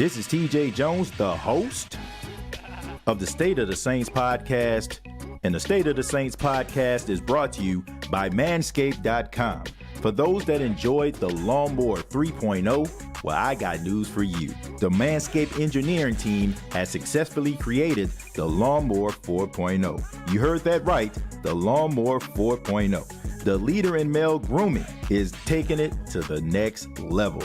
This is TJ Jones, the host of the State of the Saints podcast. And the State of the Saints podcast is brought to you by Manscaped.com. For those that enjoyed the Lawnmower 3.0, well, I got news for you. The Manscaped engineering team has successfully created the Lawnmower 4.0. You heard that right, the Lawnmower 4.0. The leader in male grooming is taking it to the next level.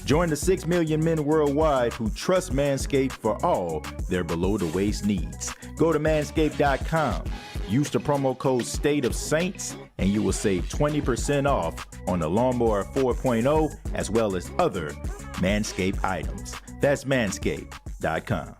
Join the 6 million men worldwide who trust Manscaped for all their below-the-waist needs. Go to manscaped.com. Use the promo code STATEOFSAINTS and you will save 20% off on the Lawnmower 4.0 as well as other Manscaped items. That's manscaped.com.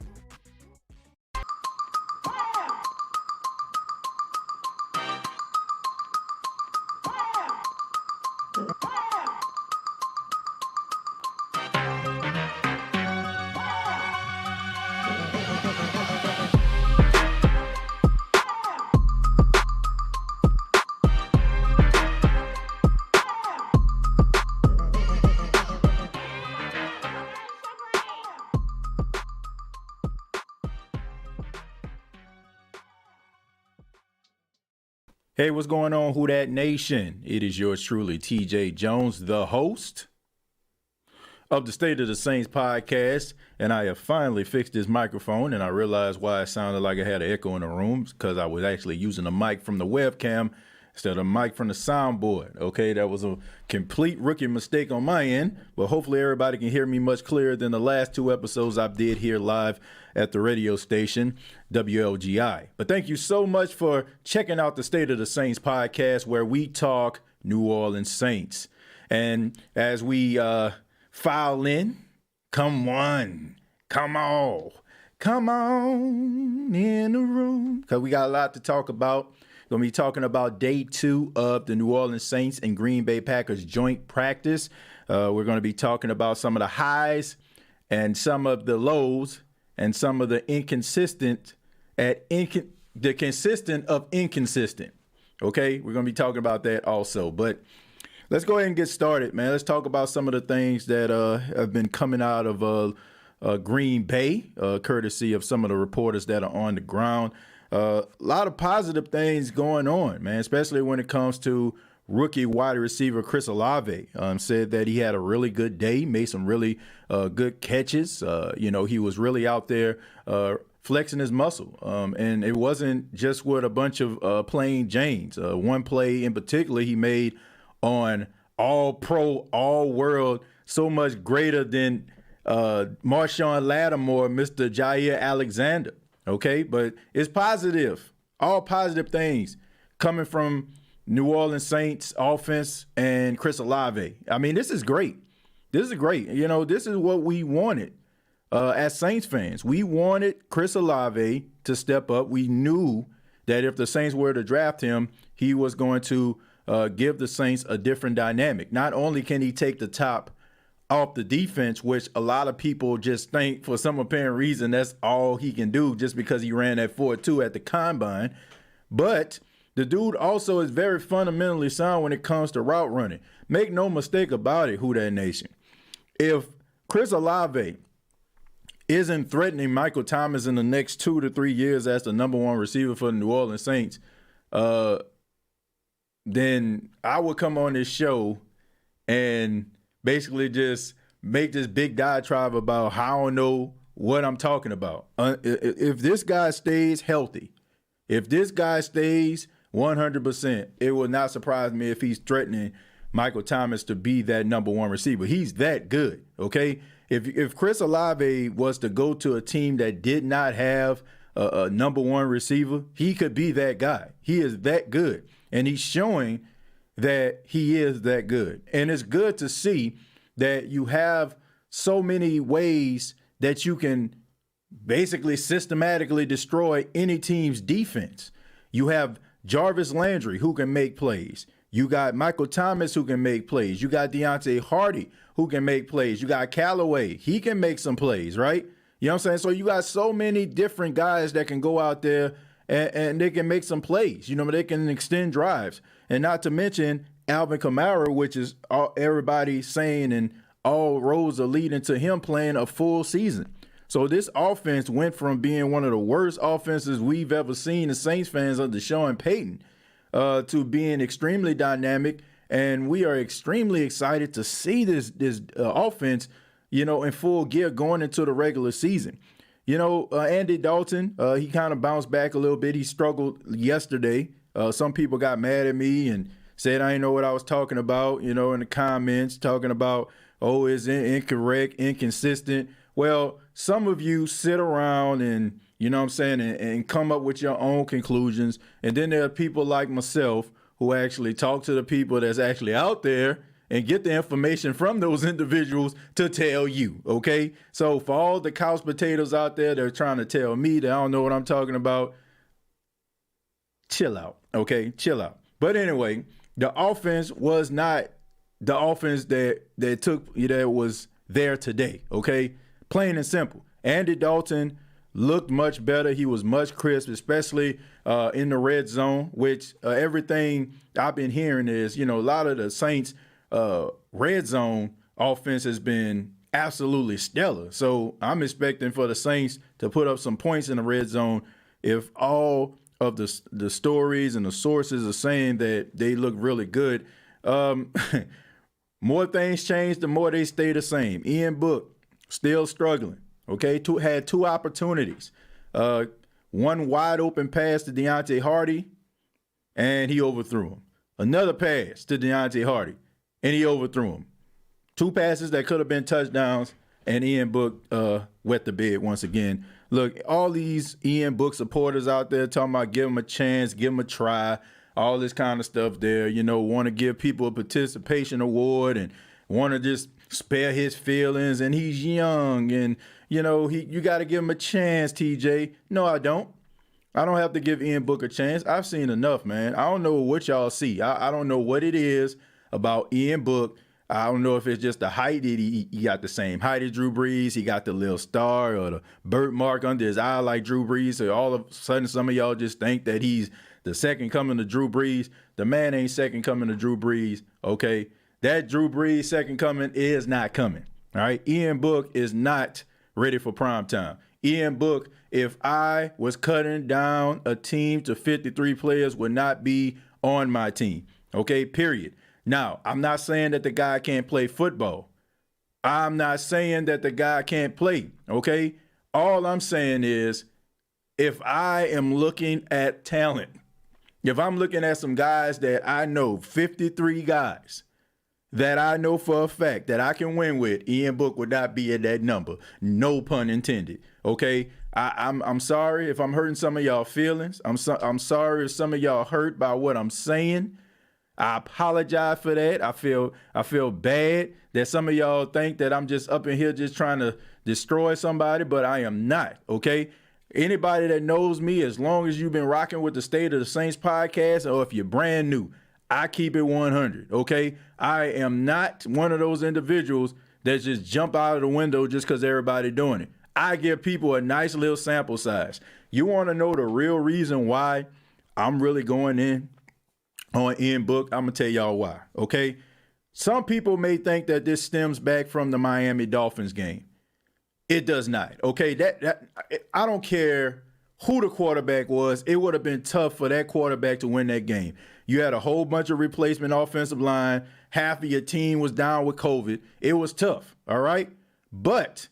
Hey, what's going on, Who Dat Nation? It is yours truly, TJ Jones, the host of the State of the Saints podcast, and I have finally fixed this microphone, and I realized why it sounded like I had an echo in the room, because I was actually using a mic from the webcam instead of a mic from the soundboard. Okay, that was a complete rookie mistake on my end, but hopefully everybody can hear me much clearer than the last two episodes I did here live at the radio station, WLGI. But thank you so much for checking out the State of the Saints podcast, where we talk New Orleans Saints. And as we file in, come on in the room, because we got a lot to talk about. Going to be talking about day 2 of the New Orleans Saints and Green Bay Packers joint practice. We're going to be talking about some of the highs and some of the lows and some of the consistent of inconsistent. Okay, we're going to be talking about that also. But let's go ahead and get started, man. Let's talk about some of the things that have been coming out of Green Bay, courtesy of some of the reporters that are on the ground. A lot of positive things going on, man, especially when it comes to rookie wide receiver Chris Olave. Said that he had a really good day, made some really good catches. He was really out there flexing his muscle. And it wasn't just with a bunch of plain Janes. One play in particular he made on all-pro, all-world, so much greater than Marshawn Lattimore, Mr. Jair Alexander. Okay, but it's positive, all positive things coming from New Orleans Saints offense and Chris Olave. I mean, this is great. This is great. This is what we wanted as Saints fans. We wanted Chris Olave to step up. We knew that if the Saints were to draft him, he was going to give the Saints a different dynamic. Not only can he take the top off the defense, which a lot of people just think for some apparent reason that's all he can do just because he ran that 4.2 at the combine. But the dude also is very fundamentally sound when it comes to route running. Make no mistake about it, Who Dat Nation. If Chris Olave isn't threatening Michael Thomas in the next 2 to 3 years as the number 1 receiver for the New Orleans Saints, then I would come on this show and basically just make this big diatribe about how I don't know what I'm talking about. If this guy stays healthy, if this guy stays 100%, it will not surprise me if he's threatening Michael Thomas to be that number 1 receiver. He's that good, okay? If Chris Olave was to go to a team that did not have a number 1 receiver, he could be that guy. He is that good, and he's showing that he is that good. And it's good to see that you have so many ways that you can basically systematically destroy any team's defense. You have Jarvis Landry, who can make plays. You got Michael Thomas, who can make plays. You got Deontay Hardy, who can make plays. You got Callaway. He can make some plays, right? You know what I'm saying? So you got so many different guys that can go out there and they can make some plays. They can extend drives. And not to mention Alvin Kamara, which is everybody saying and all roads are leading to him playing a full season. So this offense went from being one of the worst offenses we've ever seen as Saints fans under Sean Payton to being extremely dynamic. And we are extremely excited to see this offense, in full gear going into the regular season. Andy Dalton, he kind of bounced back a little bit. He struggled yesterday. Some people got mad at me and said I didn't know what I was talking about, in the comments, talking about, it's incorrect, inconsistent. Well, some of you sit around and, and come up with your own conclusions. And then there are people like myself who actually talk to the people that's actually out there and get the information from those individuals to tell you, okay? So for all the couch potatoes out there that are trying to tell me that I don't know what I'm talking about, chill out, okay? Chill out. But anyway, the offense was not the offense that was there today, okay? Plain and simple. Andy Dalton looked much better. He was much crisp, especially in the red zone, which everything I've been hearing is, a lot of the Saints red zone offense has been absolutely stellar. So I'm expecting for the Saints to put up some points in the red zone if all of the stories and the sources are saying that they look really good. More things change, the more they stay the same. Ian Book still struggling. Okay, had two opportunities. One wide open pass to Deontay Hardy, and he overthrew him. Another pass to Deontay Hardy, and he overthrew him. Two passes that could have been touchdowns, and Ian Book wet the bed once again. Look, all these Ian Book supporters out there talking about give him a chance, give him a try, all this kind of stuff there, want to give people a participation award and want to just spare his feelings, and he's young, and you got to give him a chance, TJ. No, I don't. I don't have to give Ian Book a chance. I've seen enough, man. I don't know what y'all see. I don't know what it is about Ian Book. I don't know if it's just the height. He got the same height as Drew Brees. He got the little star or the birthmark under his eye like Drew Brees. So all of a sudden, some of y'all just think that he's the second coming to Drew Brees. The man ain't second coming to Drew Brees, okay? That Drew Brees second coming is not coming, all right? Ian Book is not ready for prime time. Ian Book, if I was cutting down a team to 53 players, would not be on my team, okay, period. Now, I'm not saying that the guy can't play football. I'm not saying that the guy can't play, okay? All I'm saying is if I am looking at talent, if I'm looking at some guys that I know, 53 guys, that I know for a fact that I can win with, Ian Book would not be at that number. No pun intended. Okay, I'm sorry if I'm hurting some of y'all feelings. I'm sorry if some of y'all hurt by what I'm saying. I apologize for that. I feel bad that some of y'all think that I'm just up in here just trying to destroy somebody, but I am not. Okay. Anybody that knows me, as long as you've been rocking with the State of the Saints podcast, or if you're brand new, I keep it 100, okay? I am not one of those individuals that just jump out of the window just because everybody doing it. I give people a nice little sample size. You want to know the real reason why I'm really going in on Ian Book? I'm going to tell y'all why, okay? Some people may think that this stems back from the Miami Dolphins game. It does not, okay? That I don't care who the quarterback was. It would have been tough for that quarterback to win that game. You had a whole bunch of replacement offensive line. Half of your team was down with COVID. It was tough, all right? But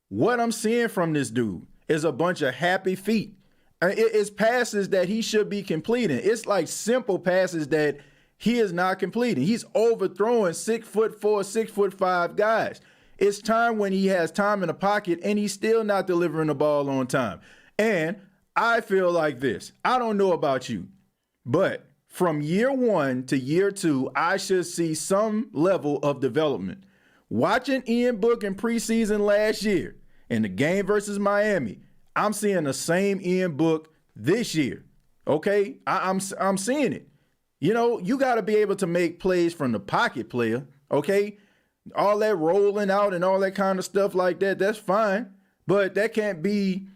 what I'm seeing from this dude is a bunch of happy feet. It's passes that he should be completing. It's like simple passes that he is not completing. He's overthrowing 6'4", 6'5" guys. It's time when he has time in the pocket and he's still not delivering the ball on time. And I feel like this. I don't know about you, but from year one to year two, I should see some level of development. Watching Ian Book in preseason last year in the game versus Miami, I'm seeing the same Ian Book this year. Okay, I'm seeing it. You know, you got to be able to make plays from the pocket, player. Okay, all that rolling out and all that kind of stuff like that, that's fine, but that can't be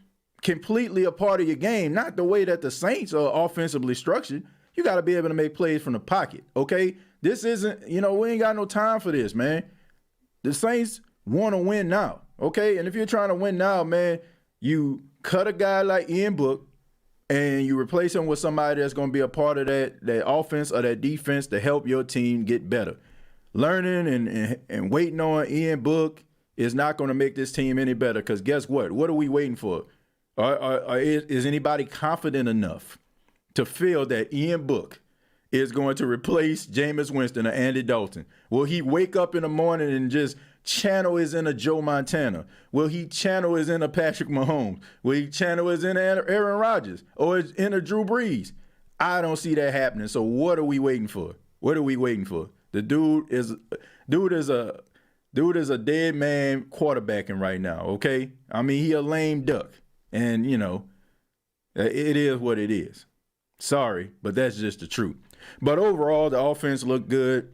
completely a part of your game. Not the way that the Saints are offensively structured. You got to be able to make plays from the pocket. Okay, this isn't. You know, we ain't got no time for this, man. The Saints want to win now, okay? And if you're trying to win now, man, you cut a guy like Ian Book and you replace him with somebody that's going to be a part of that offense or that defense to help your team get better. Learning and waiting on Ian Book is not going to make this team any better, because guess what? What are we waiting for? Is anybody confident enough to feel that Ian Book is going to replace Jameis Winston or Andy Dalton? Will he wake up in the morning and just channel his inner Joe Montana? Will he channel his inner Patrick Mahomes? Will he channel his inner Aaron Rodgers or his inner Drew Brees? I don't see that happening. So what are we waiting for? What are we waiting for? The dude is a dead man quarterbacking right now, okay? I mean, he a lame duck. And, you know, it is what it is. Sorry, but that's just the truth. But overall, the offense looked good.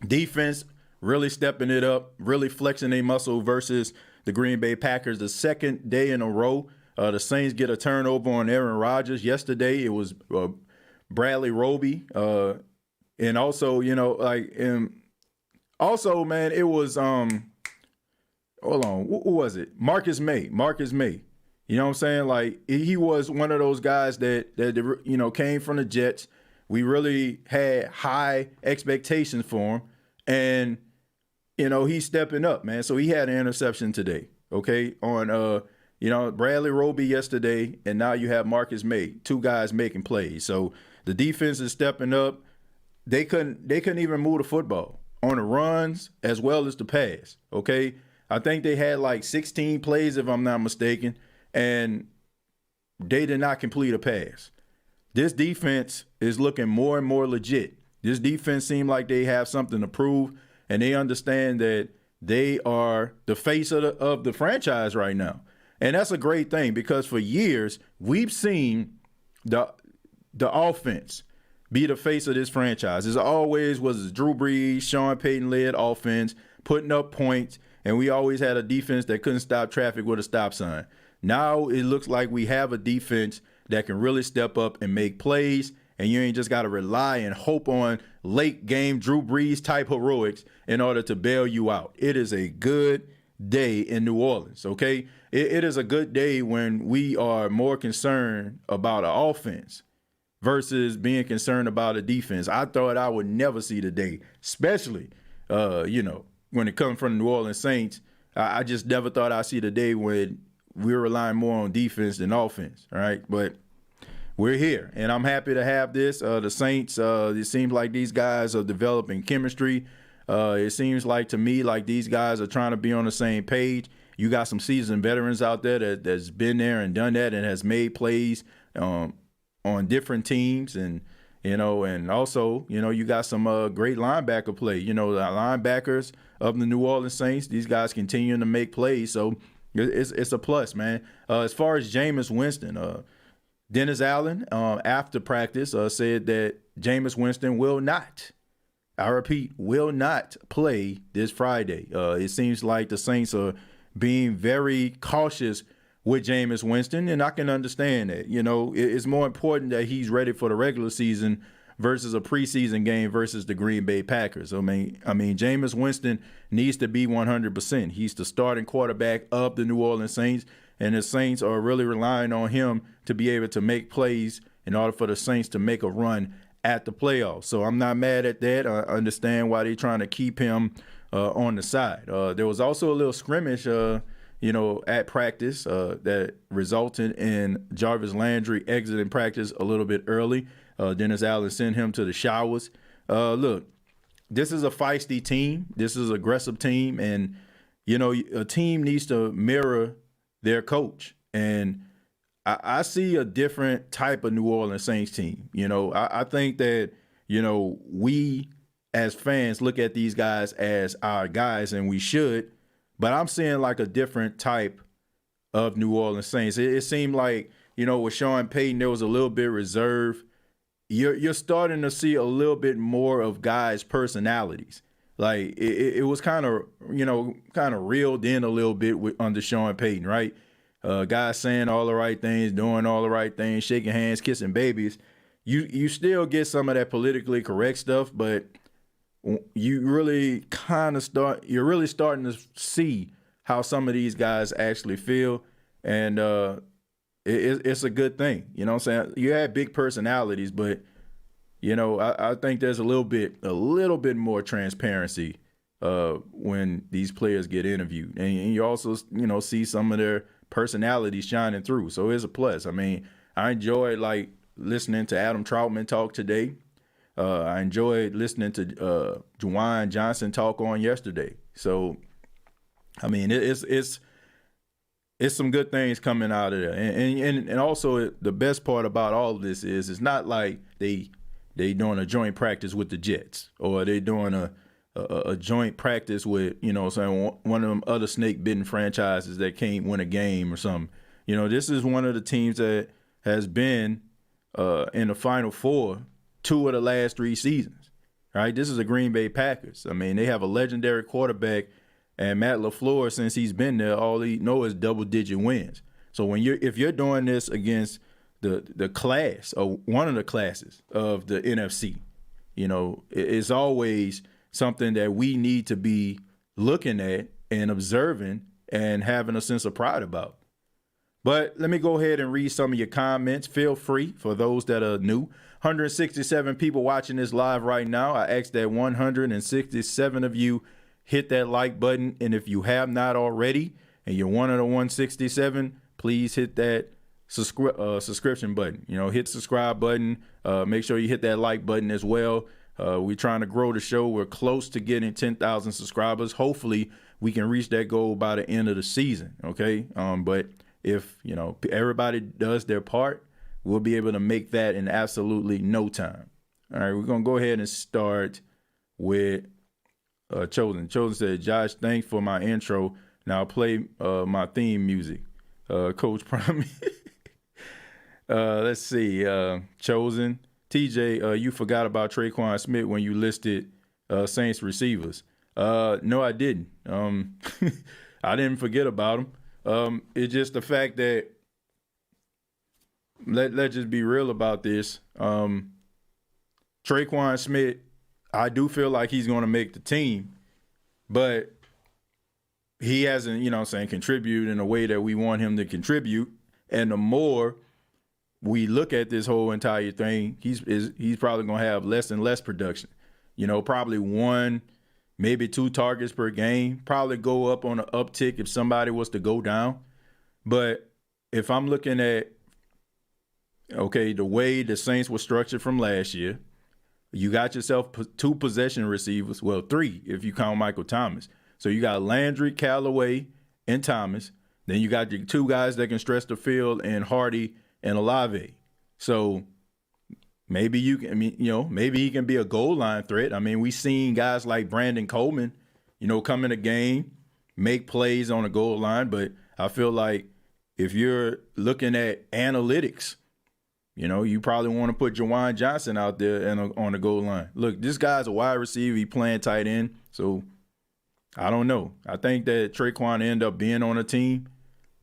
Defense really stepping it up, really flexing their muscle versus the Green Bay Packers. The second day in a row, the Saints get a turnover on Aaron Rodgers. Yesterday, it was Bradley Roby. And also, you know, also, man, it was, hold on, who was it? Marcus May. You know what I'm saying? Like, he was one of those guys that you know, came from the Jets. We really had high expectations for him. And, you know, he's stepping up, man. So he had an interception today, okay, on, you know, Bradley Roby yesterday, and now you have Marcus May, two guys making plays. So the defense is stepping up. They couldn't even move the football on the runs as well as the pass, okay? I think they had like 16 plays, if I'm not mistaken, and they did not complete a pass. This defense is looking more and more legit. This defense seems like they have something to prove, and they understand that they are the face of the franchise right now. And that's a great thing, because for years we've seen the offense be the face of this franchise. As always was Drew Brees, Sean Payton-led offense, putting up points, and we always had a defense that couldn't stop traffic with a stop sign. Now it looks like we have a defense that can really step up and make plays, and you ain't just got to rely and hope on late game Drew Brees type heroics in order to bail you out. It is a good day in New Orleans, okay? It is a good day when we are more concerned about an offense versus being concerned about a defense. I thought I would never see the day, especially, you know, when it comes from the New Orleans Saints. I just never thought I'd see the day when we're relying more on defense than offense, all right? But we're here, and I'm happy to have this. The Saints, it seems like these guys are developing chemistry. It seems like to me like these guys are trying to be on the same page. You got some seasoned veterans out there that's been there and done that and has made plays on different teams, and you know, and also, you know, you got some great linebacker play. You know, the linebackers of the New Orleans Saints, these guys continuing to make plays, so it's a plus, man. As far as Jameis Winston, Dennis Allen after practice said that Jameis Winston will not, I repeat, will not play this Friday. It seems like the Saints are being very cautious with Jameis Winston, and I can understand that. You know, it's more important that he's ready for the regular season versus a preseason game versus the Green Bay Packers. I mean, Jameis Winston needs to be 100%. He's the starting quarterback of the New Orleans Saints, and the Saints are really relying on him to be able to make plays in order for the Saints to make a run at the playoffs. So I'm not mad at that. I understand why they're trying to keep him on the side. There was also a little scrimmage, you know, at practice that resulted in Jarvis Landry exiting practice a little bit early. Dennis Allen sent him to the showers. Look, this is a feisty team. This is an aggressive team. And, you know, a team needs to mirror their coach. And I see a different type of New Orleans Saints team. You know, I think that, you know, we as fans look at these guys as our guys, and we should. But I'm seeing like a different type of New Orleans Saints. It seemed like, you know, with Sean Payton, there was a little bit reserved. You're starting to see a little bit more of guys' personalities. Like it was kind of, you know, kind of reeled in a little bit under Sean Payton, right? Guys saying all the right things, doing all the right things, shaking hands, kissing babies. You still get some of that politically correct stuff, but you're really starting to see how some of these guys actually feel, and it's a good thing. You know what I'm saying? You have big personalities, but I think there's a little bit more transparency when these players get interviewed, and you also see some of their personalities shining through. So it's a plus. I mean, I enjoyed listening to Adam Troutman talk today. I enjoyed listening to Juwan Johnson talk on yesterday. So, I mean, it's some good things coming out of there. And also the best part about all of this is it's not like they doing a joint practice with the Jets, or they doing a joint practice with, saying one of them other snake bitten franchises that can't win a game or something. This is one of the teams that has been in the Final Four 2 of the last 3 seasons, right? This is the Green Bay Packers. I mean, they have a legendary quarterback, and Matt LaFleur, since he's been there, all he knows is double-digit wins. So if you're doing this against the class, or one of the classes of the NFC, it's always something that we need to be looking at and observing and having a sense of pride about. But let me go ahead and read some of your comments. Feel free, for those that are new. 167 people watching this live right now. I ask that 167 of you hit that like button. And if you have not already, and you're one of the 167, please hit that subscription button. Hit the subscribe button. Make sure you hit that like button as well. We're trying to grow the show. We're close to getting 10,000 subscribers. Hopefully, we can reach that goal by the end of the season, okay? But if, everybody does their part, we'll be able to make that in absolutely no time. All right, we're going to go ahead and start with Chosen. Chosen said, Josh, thanks for my intro. Now play my theme music. Coach Promise. Let's see. Chosen. TJ, you forgot about Traquan Smith when you listed Saints receivers. No, I didn't. I didn't forget about him. It's just the fact that let's just be real about this. Traquan Smith, I do feel like he's going to make the team, but he hasn't, contributed in a way that we want him to contribute. And the more we look at this whole entire thing, he's probably going to have less and less production. Probably 1, maybe 2 targets per game. Probably go up on an uptick if somebody was to go down. But if I'm looking at, the way the Saints were structured from last year, you got yourself 2 possession receivers. Well, 3 if you count Michael Thomas. So you got Landry, Callaway, and Thomas. Then you got your 2 guys that can stretch the field, and Hardy and Olave. So maybe maybe he can be a goal line threat. I mean, we seen guys like Brandon Coleman, come in a game, make plays on the goal line. But I feel like if you're looking at analytics, you probably want to put Juwan Johnson out there and on the goal line. Look, this guy's a wide receiver. He playing tight end. So I don't know. I think that Traquan end up being on a team,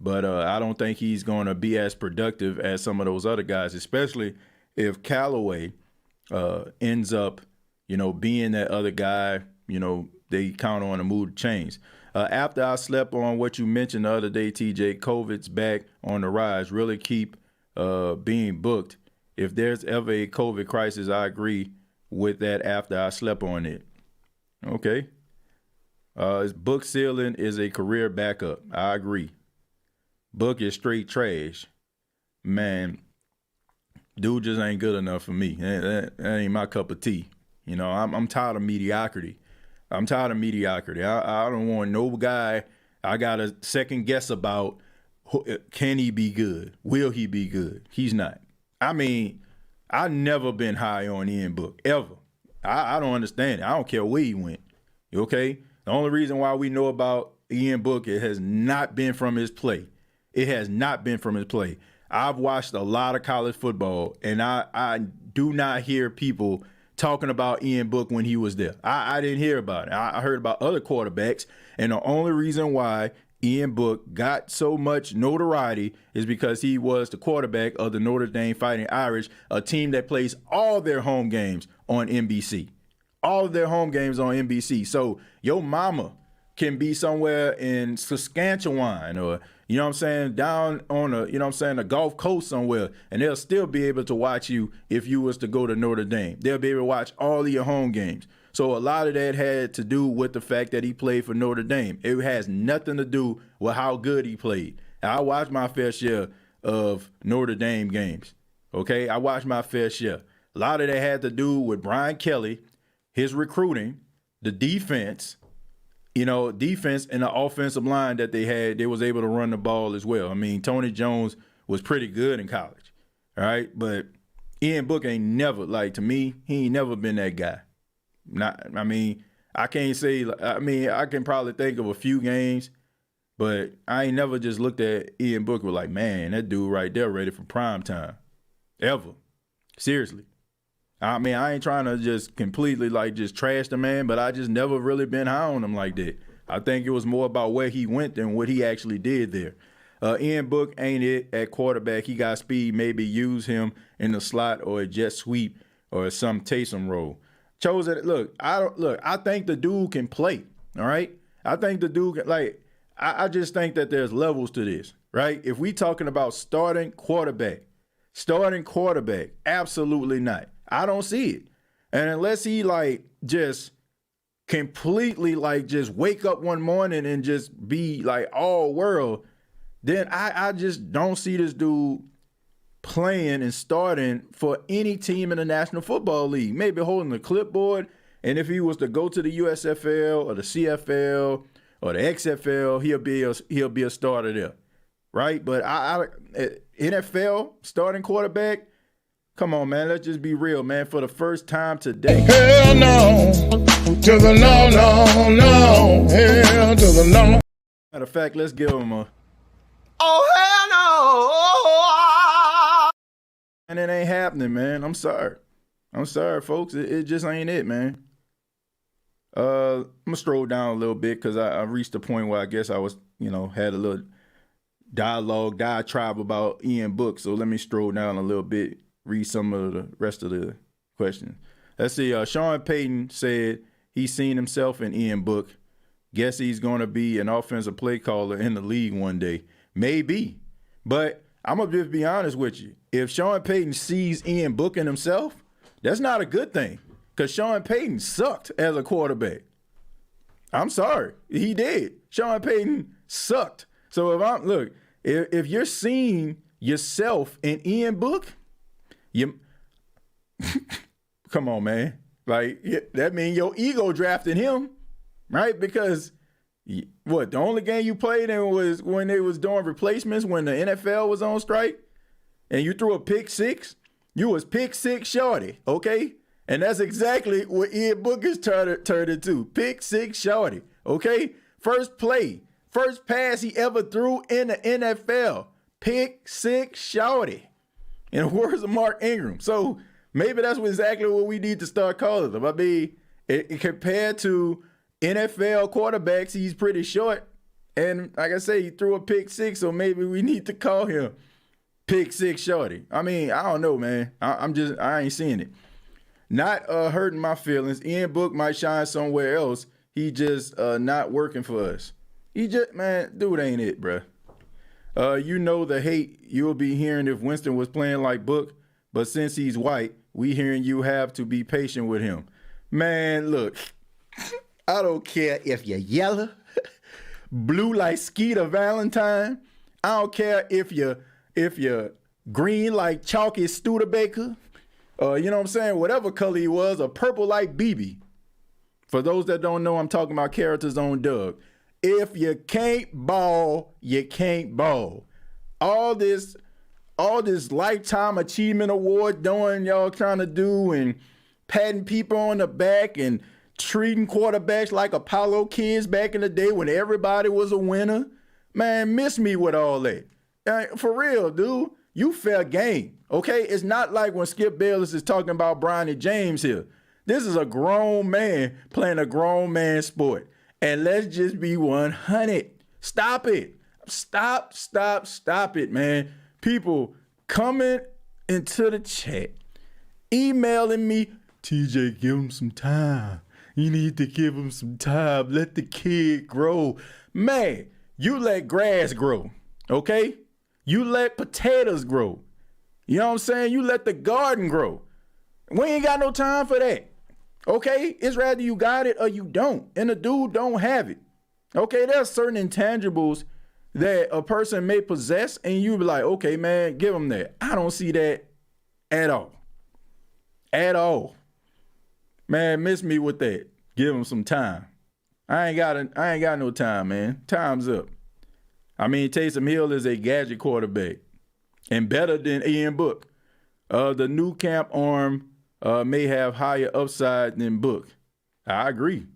but I don't think he's going to be as productive as some of those other guys, especially if Callaway ends up, being that other guy, they count on to move the chains. After I slept on what you mentioned the other day, TJ, COVID's back on the rise. Really keep being booked. If there's ever a COVID crisis, I agree with that after I slept on it. Okay. Book ceiling is a career backup. I agree. Book is straight trash. Man, dude just ain't good enough for me. That ain't my cup of tea. I'm tired of mediocrity. I don't want no guy I got to second guess about, can he be good? Will he be good? He's not. I mean, I've never been high on Ian Book, ever. I don't understand it. I don't care where he went. Okay? The only reason why we know about Ian Book, it has not been from his play. It has not been from his play. I've watched a lot of college football, and I do not hear people talking about Ian Book when he was there. I didn't hear about it. I heard about other quarterbacks, and the only reason why Ian Book got so much notoriety is because he was the quarterback of the Notre Dame Fighting Irish, a team that plays all their home games on NBC. All of their home games on NBC. So your mama can be somewhere in Saskatchewan or, you know what I'm saying, down on a, you know what I'm saying, the Gulf Coast somewhere, and they'll still be able to watch you if you was to go to Notre Dame. They'll be able to watch all of your home games. So a lot of that had to do with the fact that he played for Notre Dame. It has nothing to do with how good he played. I watched my fair share of Notre Dame games, okay? I watched my fair share. A lot of that had to do with Brian Kelly, his recruiting, the defense, defense and the offensive line that they had. They was able to run the ball as well. I mean, Tony Jones was pretty good in college, all right? But Ian Book ain't never, to me, he ain't never been that guy. I can't say, I can probably think of a few games, but I ain't never just looked at Ian Book with like, man, that dude right there ready for prime time. Ever. Seriously. I ain't trying to just completely just trash the man, but I just never really been high on him like that. I think it was more about where he went than what he actually did there. Ian Book ain't it at quarterback. He got speed. Maybe use him in the slot or a jet sweep or some Taysom role. I think the dude can play. All right. I think the dude can, I just think that there's levels to this, right? If we talking about starting quarterback, absolutely not. I don't see it. And unless he just completely just wake up one morning and just be all world, then I just don't see this dude playing and starting for any team in the National Football League. Maybe holding the clipboard, and if he was to go to the USFL or the CFL or the XFL, he'll be a starter there, right? But NFL starting quarterback, come on, man. Let's just be real, man. For the first time today. Hell no. To the no, no, no. Hell to the no. Matter of fact, let's give him a. Oh, hell no. And it ain't happening, man. I'm sorry, folks. It just ain't it, man. I'm going to stroll down a little bit because I reached the point where I guess I was, had a little diatribe about Ian Book. So let me stroll down a little bit. Read some of the rest of the questions. Let's see. Sean Payton said he's seen himself in Ian Book. Guess he's going to be an offensive play caller in the league one day. Maybe. But I'm going to just be honest with you. If Sean Payton sees Ian Book in himself, that's not a good thing because Sean Payton sucked as a quarterback. I'm sorry. He did. Sean Payton sucked. So if you're seeing yourself in Ian Book, come on, man. That means your ego drafted him, right? Because the only game you played in was when they was doing replacements when the NFL was on strike and you threw a pick six. You was pick six shorty, okay? And that's exactly what Ian Book is turned into. Pick six shorty, okay? First pass he ever threw in the NFL. Pick six shorty. In the words of Mark Ingram. So maybe that's exactly what we need to start calling them. Compared to NFL quarterbacks, he's pretty short. And like I say, he threw a pick six, so maybe we need to call him Pick Six Shorty. I don't know, man. I ain't seeing it. Not hurting my feelings. Ian Book might shine somewhere else. He just not working for us. Dude ain't it, bruh. The hate you'll be hearing if Winston was playing like Book, but since he's white, we hearing you have to be patient with him. Man, look, I don't care if you're yellow, blue like Skeeter Valentine. I don't care if you're green like Chalky Studebaker, you know what I'm saying? Whatever color he was, or purple like BB. For those that don't know, I'm talking about characters on Doug. If you can't ball, you can't ball. All this lifetime achievement award doing y'all trying to do and patting people on the back and treating quarterbacks like Apollo kids back in the day when everybody was a winner. Man, miss me with all that. For real, dude. You fair game, okay? It's not like when Skip Bayless is talking about Bronny James here. This is a grown man playing a grown man sport. And let's just be 100. Stop it. Stop it, man. People coming into the chat, emailing me, TJ, give him some time. You need to give him some time. Let the kid grow. Man, you let grass grow, okay? You let potatoes grow. You know what I'm saying? You let the garden grow. We ain't got no time for that, okay? It's rather you got it or you don't, and the dude don't have it, okay? There's certain intangibles that a person may possess, and you be like, okay, man, give him that. I don't see that at all. At all. Man, miss me with that. Give him some time. I ain't got no time, man. Time's up. I mean, Taysom Hill is a gadget quarterback and better than Ian Book. The new camp arm may have higher upside than Book. I agree.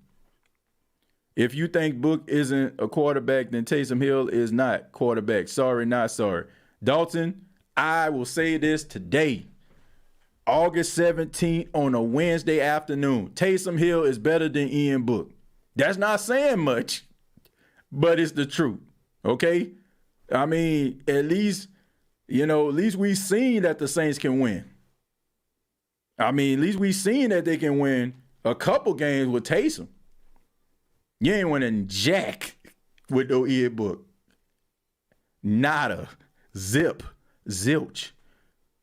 If you think Book isn't a quarterback, then Taysom Hill is not quarterback. Sorry, not sorry. Dalton, I will say this today. August 17th on a Wednesday afternoon. Taysom Hill is better than Ian Book. That's not saying much, but it's the truth. Okay? I mean, at least we've seen that the Saints can win. I mean, at least we've seen that they can win a couple games with Taysom. You ain't winning jack with no Ian Book. Nada. Zip. Zilch.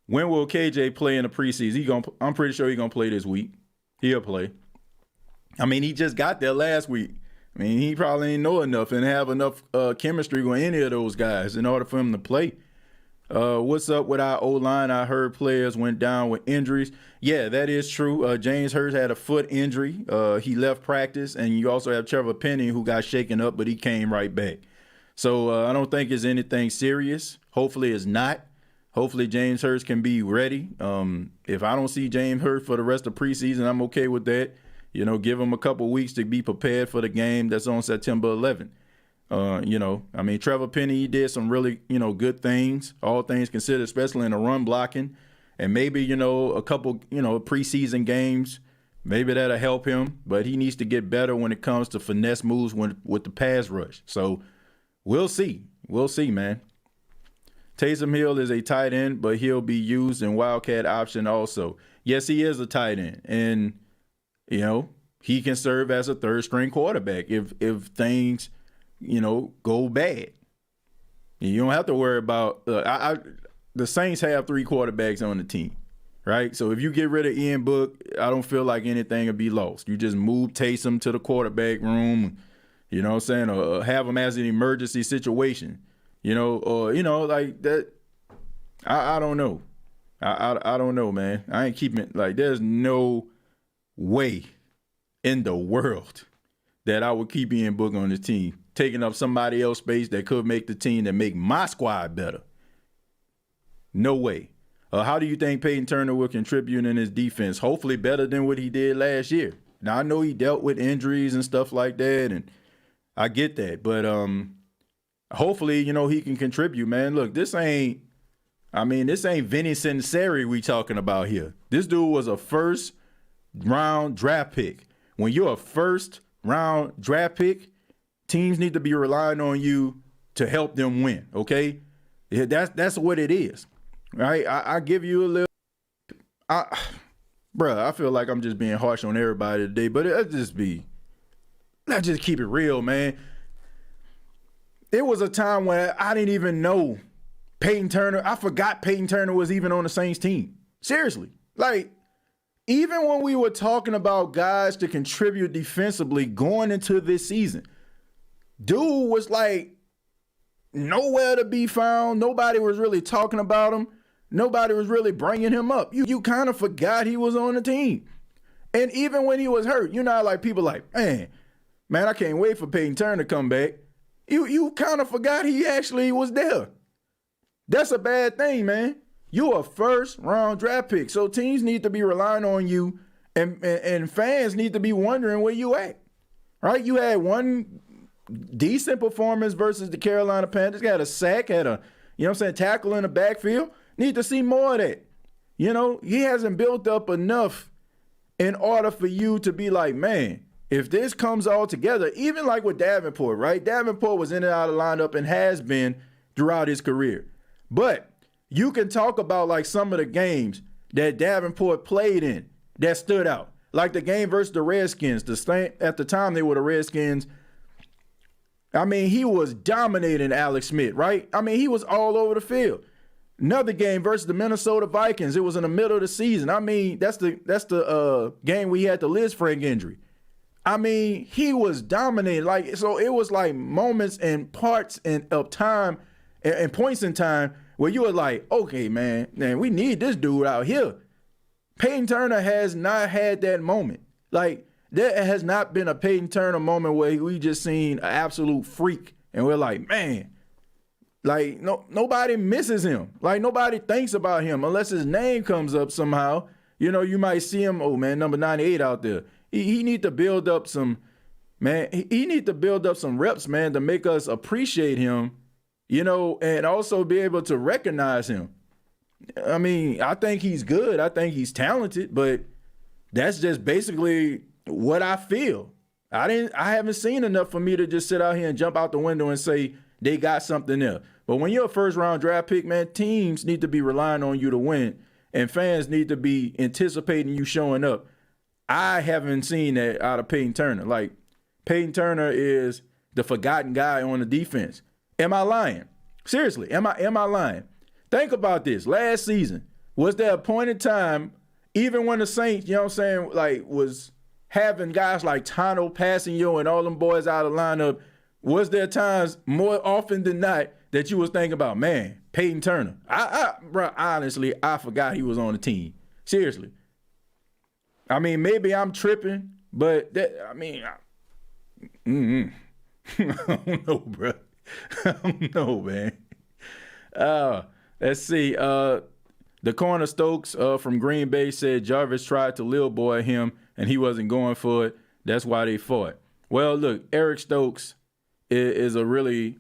When will KJ play in the preseason? I'm pretty sure he's going to play this week. He'll play. I mean, he just got there last week. I mean, he probably ain't know enough and have enough chemistry with any of those guys in order for him to play. What's up with our O-line? I heard players went down with injuries. Yeah, that is true. James Hurst had a foot injury. He left practice. And you also have Trevor Penny, who got shaken up, but he came right back. So I don't think it's anything serious. Hopefully it's not. Hopefully James Hurst can be ready. If I don't see James Hurst for the rest of preseason, I'm okay with that. Give him a couple weeks to be prepared for the game that's on September 11th. I mean, Trevor Penny, he did some really, good things, all things considered, especially in the run blocking. And maybe, a couple, preseason games, maybe that'll help him. But he needs to get better when it comes to finesse moves with the pass rush. So we'll see. We'll see, man. Taysom Hill is a tight end, but he'll be used in Wildcat option also. Yes, he is a tight end. And, he can serve as a third-string quarterback if things, go bad. You don't have to worry about the Saints have 3 quarterbacks on the team, right? So if you get rid of Ian Book, I don't feel like anything will be lost. You just move Taysom to the quarterback room, you know what I'm saying, or have him as an emergency situation. Like that. I don't know. I don't know, man. I ain't keeping it. Like, there's no way in the world that I would keep Ian Book on the team, taking up somebody else's space that could make the team that make my squad better. No way. How do you think Peyton Turner will contribute in his defense? Hopefully better than what he did last year. Now, I know he dealt with injuries and stuff like that, and I get that. But hopefully, he can contribute, man. Look, this ain't Vinny Sinceri we talking about here. This dude was a first-round draft pick. When you're a first-round draft pick, teams need to be relying on you to help them win, okay? Yeah, that's what it is, right? I give you a little I feel like I'm just being harsh on everybody today, but let's just keep it real, man. It was a time when I didn't even know Peyton Turner. I forgot Peyton Turner was even on the Saints team. Seriously. Like, even when we were talking about guys to contribute defensively going into this season, dude was like nowhere to be found. Nobody was really talking about him. Nobody was really bringing him up. You kind of forgot he was on the team. And even when he was hurt, like people like, man, I can't wait for Peyton Turner to come back. You kind of forgot he actually was there. That's a bad thing, man. You're a first-round draft pick, so teams need to be relying on you, and fans need to be wondering where you at, right? You had one decent performance versus the Carolina Panthers. Got a sack, had a, tackle in the backfield. Need to see more of that. He hasn't built up enough in order for you to be like, man, if this comes all together, even like with Davenport, right? Davenport was in and out of the lineup and has been throughout his career. But you can talk about like some of the games that Davenport played in. that stood out. Like the game versus the Redskins. At the time, they were the Redskins. I mean, he was dominating Alex Smith, right? I mean, he was all over the field. Another game versus the Minnesota Vikings. It was in the middle of the season. I mean, that's the game we had the Liz Frank injury. I mean, he was dominating. Like, so it was like moments and parts of time and points in time where you were like, okay, man, we need this dude out here. Peyton Turner has not had that moment. Like, there has not been a Peyton Turner moment where we just seen an absolute freak and we're like, man, like nobody misses him. Like nobody thinks about him unless his name comes up somehow. You know, you might see him, oh man, number 98 out there. He need to build up some, man, he need to build up some reps, man, to make us appreciate him, you know, and also be able to recognize him. I mean, I think he's good. I think he's talented, but that's just basically what I feel. I haven't seen enough for me to just sit out here and jump out the window and say they got something there. But when you're a first round draft pick, man, teams need to be relying on you to win, and fans need to be anticipating you showing up. I haven't seen that out of Peyton Turner. Like, Peyton Turner is the forgotten guy on the defense. Am I lying? Seriously, am I lying? Think about this. Last season, was there a point in time, even when the Saints, you know what I'm saying, like, was having guys like Tano, Passanio, and all them boys out of lineup, was there times more often than not that you was thinking about, man, Peyton Turner? Bro, honestly, I forgot he was on the team. Seriously. I mean, maybe I'm tripping, but I don't know, bro. I don't know, man. Let's see. The corner Stokes from Green Bay said Jarvis tried to little boy him and he wasn't going for it. That's why they fought. Well, look, Eric Stokes is a really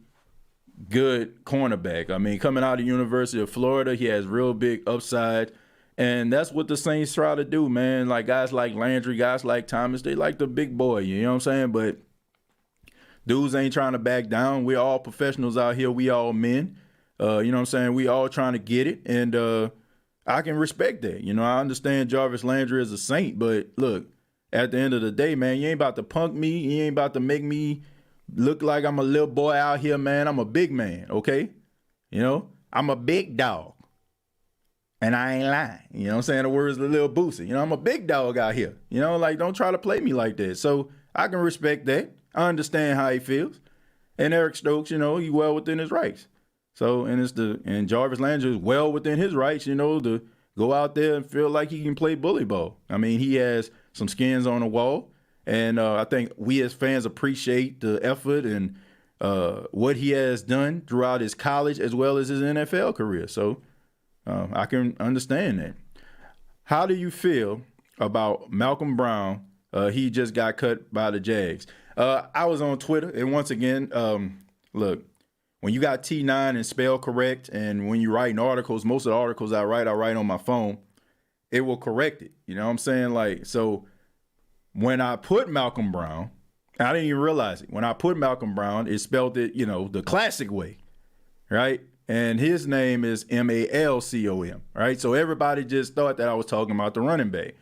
good cornerback. I mean, coming out of the University of Florida, he has real big upside. And that's what the Saints try to do, man. Like guys like Landry, guys like Thomas, they like the big boy, you know what I'm saying? But dudes ain't trying to back down. We're all professionals out here. We all men. You know what I'm saying? We all trying to get it. And I can respect that. You know, I understand Jarvis Landry is a Saint. But look, at the end of the day, man, you ain't about to punk me. You ain't about to make me look like I'm a little boy out here, man. I'm a big man, okay? You know, I'm a big dog. And I ain't lying. You know what I'm saying? The words of Lil Boosie. You know, I'm a big dog out here. You know, like, don't try to play me like that. So I can respect that. I understand how he feels. And Eric Stokes, you know, he well within his rights. So, and Jarvis Landry is well within his rights, you know, to go out there and feel like he can play bully ball. I mean, he has some skins on the wall. And I think we as fans appreciate the effort and what he has done throughout his college as well as his NFL career. So, I can understand that. How do you feel about Malcolm Brown? He just got cut by the Jags. I was on Twitter, and once again, look, when you got T9 and spell correct, and when you're writing articles, most of the articles I write on my phone, it will correct it. You know what I'm saying? Like, so when I put Malcolm Brown, I didn't even realize it. When I put Malcolm Brown, it spelled it, you know, the classic way, right? And his name is Malcom, right? So everybody just thought that I was talking about the running back.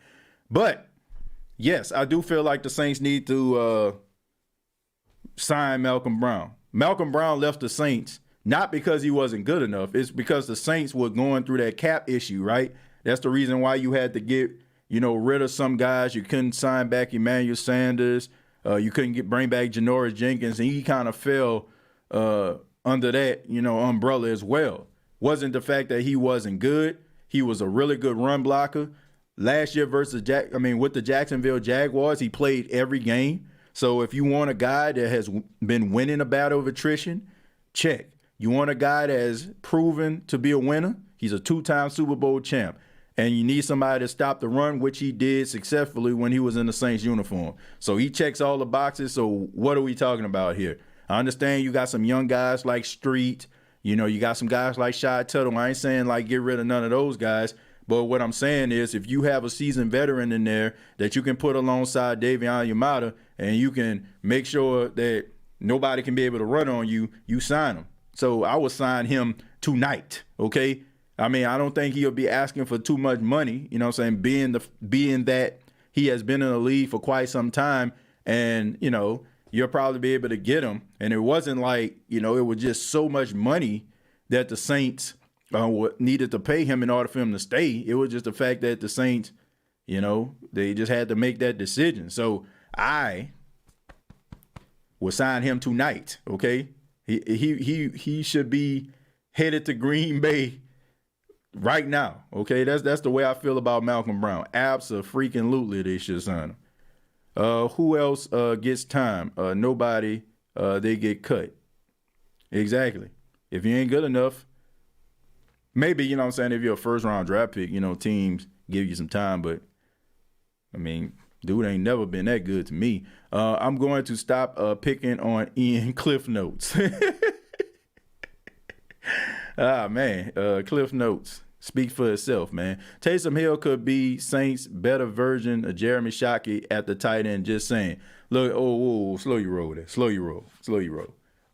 But, yes, I do feel like the Saints need to sign Malcolm Brown. Malcolm Brown left the Saints not because he wasn't good enough. It's because the Saints were going through that cap issue, right? That's the reason why you had to get, you know, rid of some guys. You couldn't sign back Emmanuel Sanders. You couldn't bring back Janoris Jenkins. And he kind of fell under that, you know, umbrella as well. Wasn't the fact that he wasn't good. He was a really good run blocker. Last year with the Jacksonville Jaguars, he played every game. So if you want a guy that has been winning a battle of attrition, check. You want a guy that has proven to be a winner, he's a 2-time Super Bowl champ. And you need somebody to stop the run, which he did successfully when he was in the Saints uniform. So he checks all the boxes. So what are we talking about here? I understand you got some young guys like Street. You know, you got some guys like Shy Tuttle. I ain't saying, like, get rid of none of those guys. But what I'm saying is if you have a seasoned veteran in there that you can put alongside Davion Yamada and you can make sure that nobody can be able to run on you, you sign him. So I would sign him tonight, okay? I mean, I don't think he'll be asking for too much money, you know what I'm saying, being that he has been in the league for quite some time, and, you know, you'll probably be able to get him. And it wasn't like, you know, it was just so much money that the Saints needed to pay him in order for him to stay. It was just the fact that the Saints, you know, they just had to make that decision. So I will sign him tonight, okay? He should be headed to Green Bay right now, okay? That's the way I feel about Malcolm Brown. Abso-freaking-lutely, they should sign him. Who else gets time? Nobody. They get cut. Exactly. If you ain't good enough, maybe, you know what I'm saying, if you're a first-round draft pick, you know, teams give you some time. But, I mean, dude ain't never been that good to me. I'm going to stop picking on Ian Cliff Notes. Man. Cliff Notes. Speak for itself, man. Taysom Hill could be Saints' better version of Jeremy Shockey at the tight end. Just saying. Look, slow your roll there. Slow your roll.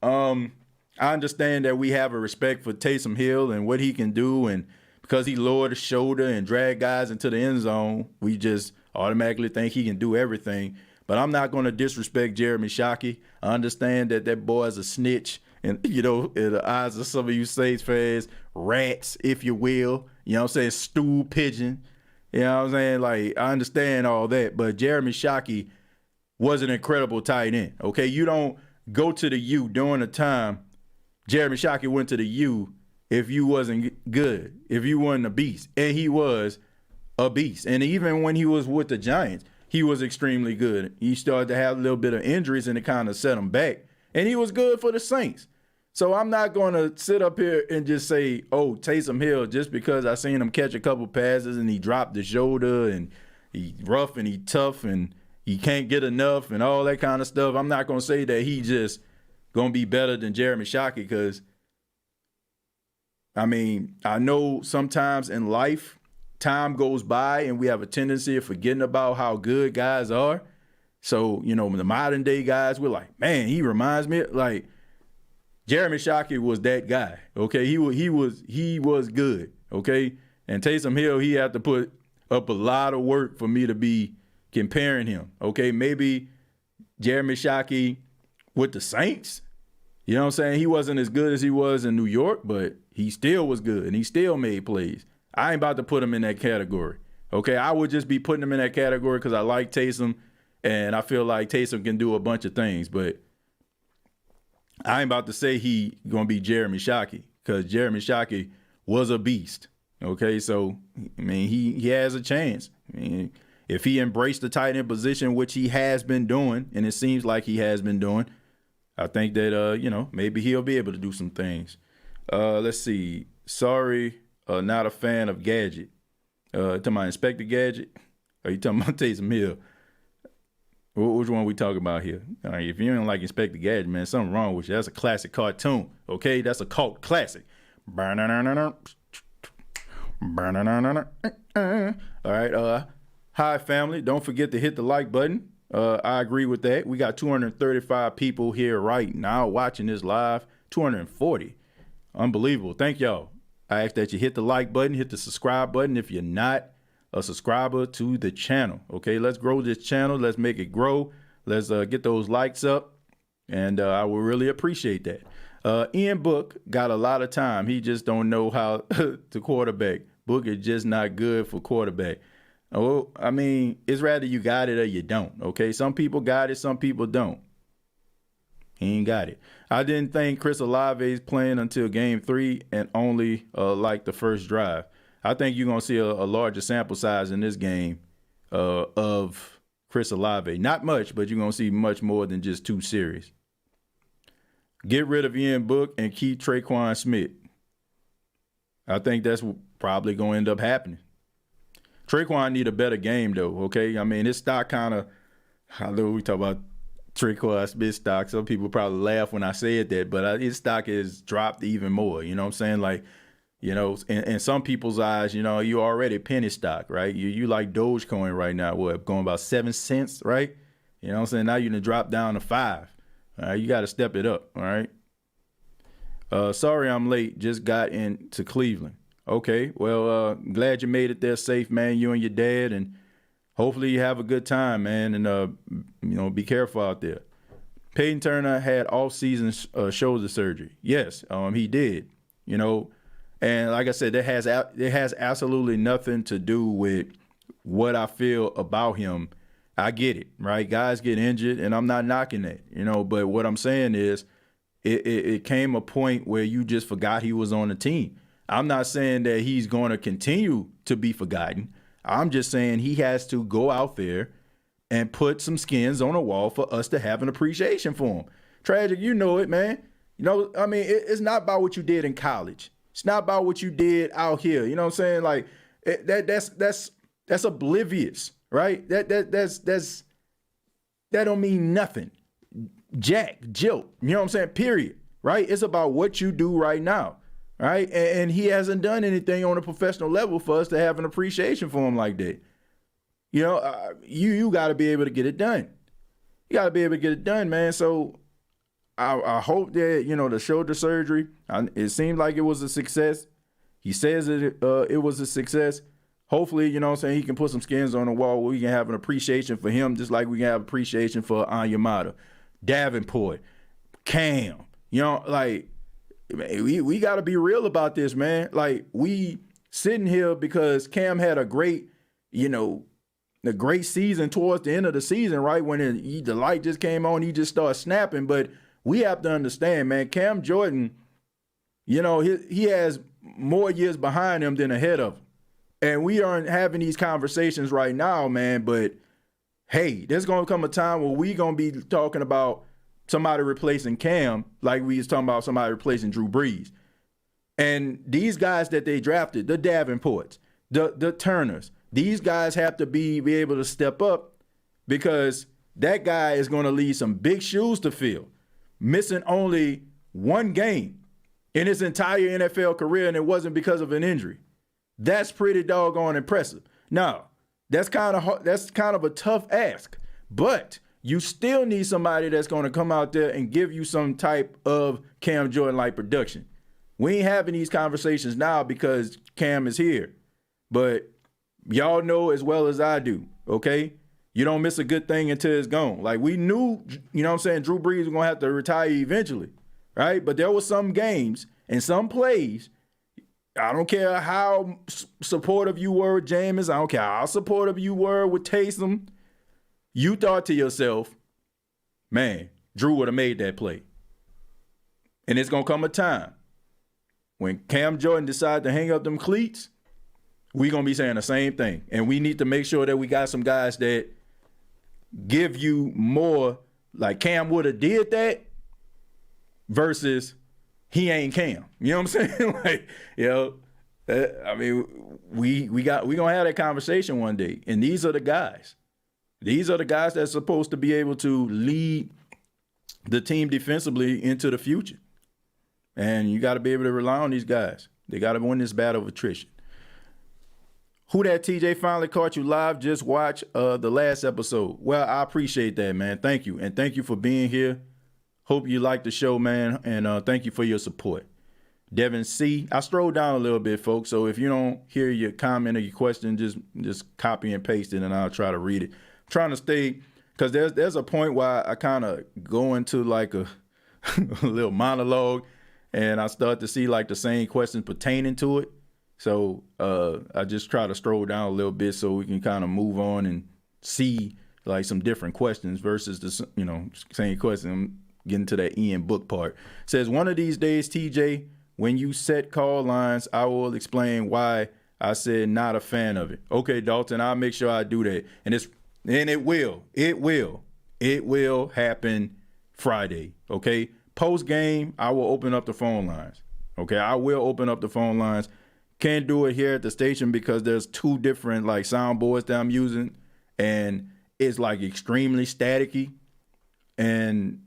I understand that we have a respect for Taysom Hill and what he can do, and because he lowered the shoulder and dragged guys into the end zone, we just automatically think he can do everything. But I'm not going to disrespect Jeremy Shockey. I understand that boy is a snitch. And, you know, in the eyes of some of you Saints fans, rats, if you will, you know what I'm saying, stool pigeon, you know what I'm saying? Like, I understand all that, but Jeremy Shockey was an incredible tight end, okay? You don't go to the U during the time Jeremy Shockey went to the U if you wasn't good, if you weren't a beast. And he was a beast. And even when he was with the Giants, he was extremely good. He started to have a little bit of injuries, and it kind of set him back. And he was good for the Saints. So I'm not going to sit up here and just say, oh, Taysom Hill, just because I seen him catch a couple passes and he dropped the shoulder and he rough and he tough and he can't get enough and all that kind of stuff. I'm not going to say that he just going to be better than Jeremy Shockey because, I mean, I know sometimes in life time goes by and we have a tendency of forgetting about how good guys are. So, you know, the modern day guys, we're like, man, he reminds me like Jeremy Shockey was that guy. Okay, he was good. Okay, and Taysom Hill, he had to put up a lot of work for me to be comparing him. Okay, maybe Jeremy Shockey with the Saints, you know what I'm saying? He wasn't as good as he was in New York, but he still was good and he still made plays. I ain't about to put him in that category. Okay, I would just be putting him in that category because I like Taysom. And I feel like Taysom can do a bunch of things, but I ain't about to say he going to be Jeremy Shockey because Jeremy Shockey was a beast. Okay, so, I mean, he has a chance. I mean, if he embraced the tight end position, which he has been doing, and it seems like he has been doing, I think that, you know, maybe he'll be able to do some things. Let's see. Sorry, not a fan of Gadget. Talking about Inspector Gadget? Are you talking about Taysom Hill? Which one we talking about here? All right, if you don't like Inspector Gadget, man, something wrong with you. That's a classic cartoon, okay? That's a cult classic. All right, hi, family. Don't forget to hit the like button. I agree with that. We got 235 people here right now watching this live. 240. Unbelievable. Thank y'all. I ask that you hit the like button, hit the subscribe button if you're not a subscriber to the channel. Okay, let's grow this channel. Let's make it grow. Let's get those likes up, and I will really appreciate that. Ian Book got a lot of time. He just don't know how to quarterback. Book is just not good for quarterback. Oh, I mean, it's rather you got it or you don't. Okay, some people got it, some people don't. He ain't got it. I didn't think Chris Olave is playing until game 3 and only like the first drive. I think you're going to see a larger sample size in this game of Chris Olave. Not much, but you're going to see much more than just 2 series. Get rid of Ian Book and keep Traquan Smith. I think that's probably going to end up happening. Traquan need a better game, though, okay? I mean, his stock kind of, I know we talk about Traquan Smith stock. Some people probably laugh when I said that, but his stock has dropped even more. You know what I'm saying? Like, you know, in some people's eyes, you know, you already penny stock, right? You like Dogecoin right now, what, going about 7 cents, right? You know what I'm saying? Now you done drop down to 5. All right, you got to step it up, all right? Sorry I'm late. Just got into Cleveland. Okay, well, glad you made it there safe, man, you and your dad, and hopefully you have a good time, man, and, be careful out there. Peyton Turner had off-season shoulder surgery. Yes, he did, and like I said, it has absolutely nothing to do with what I feel about him. I get it, right? Guys get injured, and I'm not knocking that, but what I'm saying is it came a point where you just forgot he was on the team. I'm not saying that he's going to continue to be forgotten. I'm just saying he has to go out there and put some skins on the wall for us to have an appreciation for him. Tragic, you know it, man. It's not about what you did in college. It's not about what you did out here. You know what I'm saying? Like that's oblivious, right? That don't mean nothing. Jilt. You know what I'm saying? Period. Right? It's about what you do right now. Right? And he hasn't done anything on a professional level for us to have an appreciation for him like that. You got to be able to get it done. You got to be able to get it done, man. So I hope that, the shoulder surgery, it seemed like it was a success. He says it was a success. Hopefully, he can put some skins on the wall where we can have an appreciation for him, just like we can have appreciation for Onyemata, Davenport, Cam. We got to be real about this, man. Like, we sitting here because Cam had a great, a great season towards the end of the season, right? When the light just came on, he just started snapping. But we have to understand, man, Cam Jordan, he has more years behind him than ahead of him. And we aren't having these conversations right now, man. But, hey, there's going to come a time where we're going to be talking about somebody replacing Cam like we was talking about somebody replacing Drew Brees. And these guys that they drafted, the Davenports, the Turners, these guys have to be able to step up because that guy is going to leave some big shoes to fill, missing only one game in his entire NFL career, and it wasn't because of an injury. That's pretty doggone impressive. Now, that's kind of a tough ask, but you still need somebody that's going to come out there and give you some type of Cam Jordan-like production. We ain't having these conversations now because Cam is here. But y'all know as well as I do, okay? You don't miss a good thing until it's gone. Like, we knew, Drew Brees was going to have to retire eventually, right? But there were some games and some plays. I don't care how supportive you were with Jameis. I don't care how supportive you were with Taysom. You thought to yourself, man, Drew would have made that play. And it's going to come a time when Cam Jordan decides to hang up them cleats, we're going to be saying the same thing. And we need to make sure that we got some guys that give you more, like Cam would have did that versus he ain't Cam. You know what I'm saying? we going to have that conversation one day. And these are the guys. These are the guys that's supposed to be able to lead the team defensively into the future. And you got to be able to rely on these guys. They got to win this battle of attrition. Who that TJ finally caught you live? Just watch the last episode. Well, I appreciate that, man. Thank you. And thank you for being here. Hope you like the show, man. And thank you for your support. Devin C. I strolled down a little bit, folks. So if you don't hear your comment or your question, just copy and paste it and I'll try to read it. I'm trying to stay, because there's a point where I kind of go into like a little monologue and I start to see like the same questions pertaining to it. So I just try to stroll down a little bit so we can kind of move on and see like some different questions versus the same question. I'm getting to that Ian book part. It says, one of these days, TJ, when you set call lines, I will explain why I said not a fan of it. Okay, Dalton, I'll make sure I do that. And it will happen Friday. Okay. Post game, I will open up the phone lines. Okay. I will open up the phone lines. Can't do it here at the station because there's two different like soundboards that I'm using and it's like extremely staticky. And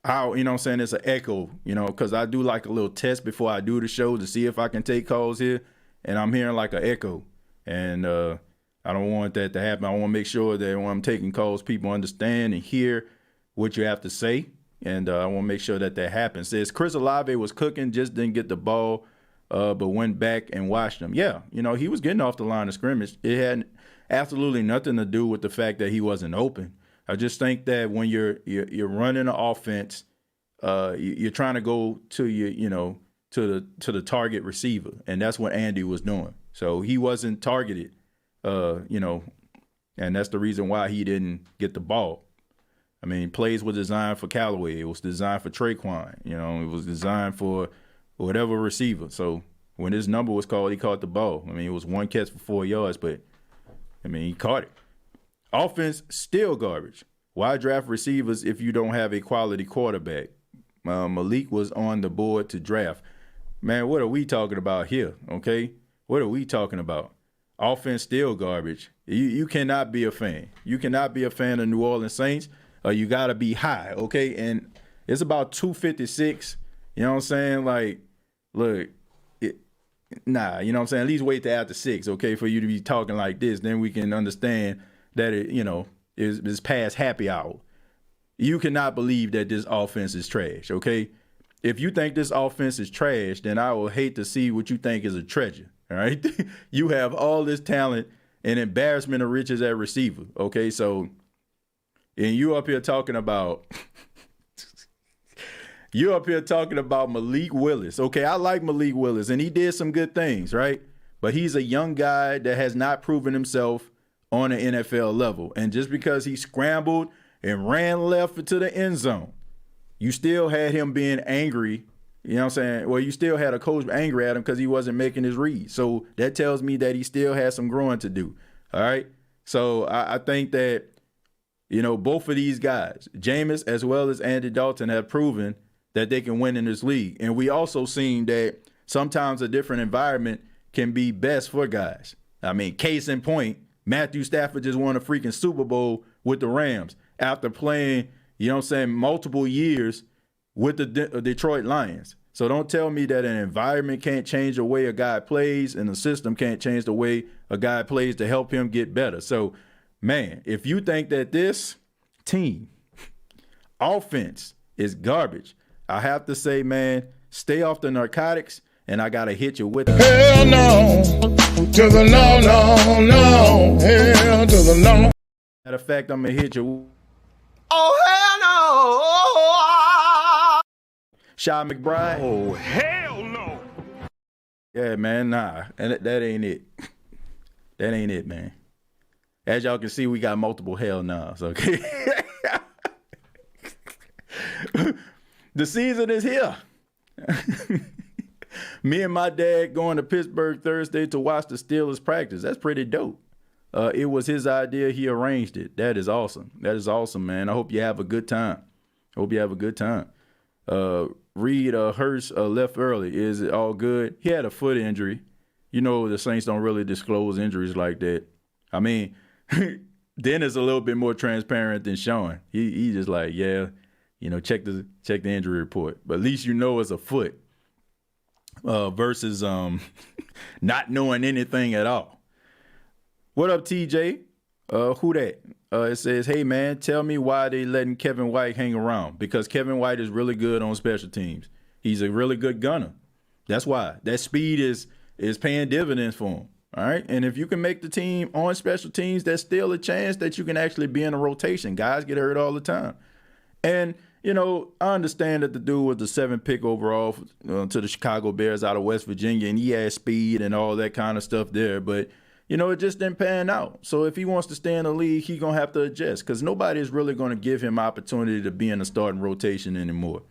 it's an echo, because I do like a little test before I do the show to see if I can take calls here. And I'm hearing like an echo. And I don't want that to happen. I want to make sure that when I'm taking calls, people understand and hear what you have to say. And I want to make sure that happens. It says Chris Olave was cooking, just didn't get the ball but went back and watched him. Yeah, he was getting off the line of scrimmage. It had absolutely nothing to do with the fact that he wasn't open. I just think that when you're running an offense, you're trying to go to to the target receiver, and that's what Andy was doing. So he wasn't targeted, and that's the reason why he didn't get the ball. I mean, plays were designed for Callaway. It was designed for Traquan. It was designed for whatever receiver. So when his number was called, he caught the ball. I mean, it was one catch for 4 yards, but, he caught it. Offense, still garbage. Why draft receivers if you don't have a quality quarterback? Malik was on the board to draft. Man, what are we talking about here, okay? What are we talking about? Offense, still garbage. You cannot be a fan. You cannot be a fan of New Orleans Saints. You got to be high, okay? And it's about 256. You know what I'm saying? Like, look, nah, you know what I'm saying? At least wait till after 6, okay, for you to be talking like this. Then we can understand that it, is past happy hour. You cannot believe that this offense is trash, okay? If you think this offense is trash, then I will hate to see what you think is a treasure, all right? You have all this talent and embarrassment of riches at receiver, okay? So, and you up here talking about Malik Willis. Okay, I like Malik Willis, and he did some good things, right? But he's a young guy that has not proven himself on an NFL level. And just because he scrambled and ran left into the end zone, you still had him being angry. You know what I'm saying? Well, you still had a coach angry at him because he wasn't making his reads. So that tells me that he still has some growing to do. All right? So I think that, both of these guys, Jameis as well as Andy Dalton, have proven that they can win in this league. And we also seen that sometimes a different environment can be best for guys. I mean, case in point, Matthew Stafford just won a freaking Super Bowl with the Rams after playing, multiple years with the Detroit Lions. So don't tell me that an environment can't change the way a guy plays and the system can't change the way a guy plays to help him get better. So, man, if you think that this team offense is garbage, I have to say, man, stay off the narcotics, and I got to hit you with it. Hell no, to the no, no, no, hell to the no. Matter of fact, I'm going to hit you. Oh, hell no. Shy McBride. Oh, hell no. Yeah, man, nah, and that ain't it. That ain't it, man. As y'all can see, we got multiple hell no's, okay? The season is here. Me and my dad going to Pittsburgh Thursday to watch the Steelers practice. That's pretty dope. It was his idea. He arranged it. That is awesome. That is awesome, man. I hope you have a good time. Reed Hurst left early. Is it all good? He had a foot injury. The Saints don't really disclose injuries like that. I mean, Dennis a little bit more transparent than Sean. He just like, yeah, check the injury report. But at least it's a foot versus not knowing anything at all. What up, TJ? Who that? It says, hey, man, tell me why they letting Kevin White hang around. Because Kevin White is really good on special teams. He's a really good gunner. That's why. That speed is paying dividends for him. All right. And if you can make the team on special teams, there's still a chance that you can actually be in a rotation. Guys get hurt all the time. And, I understand that the dude was the 7th pick overall to the Chicago Bears out of West Virginia, and he had speed and all that kind of stuff there. But, it just didn't pan out. So if he wants to stay in the league, he's going to have to adjust because nobody is really going to give him opportunity to be in the starting rotation anymore.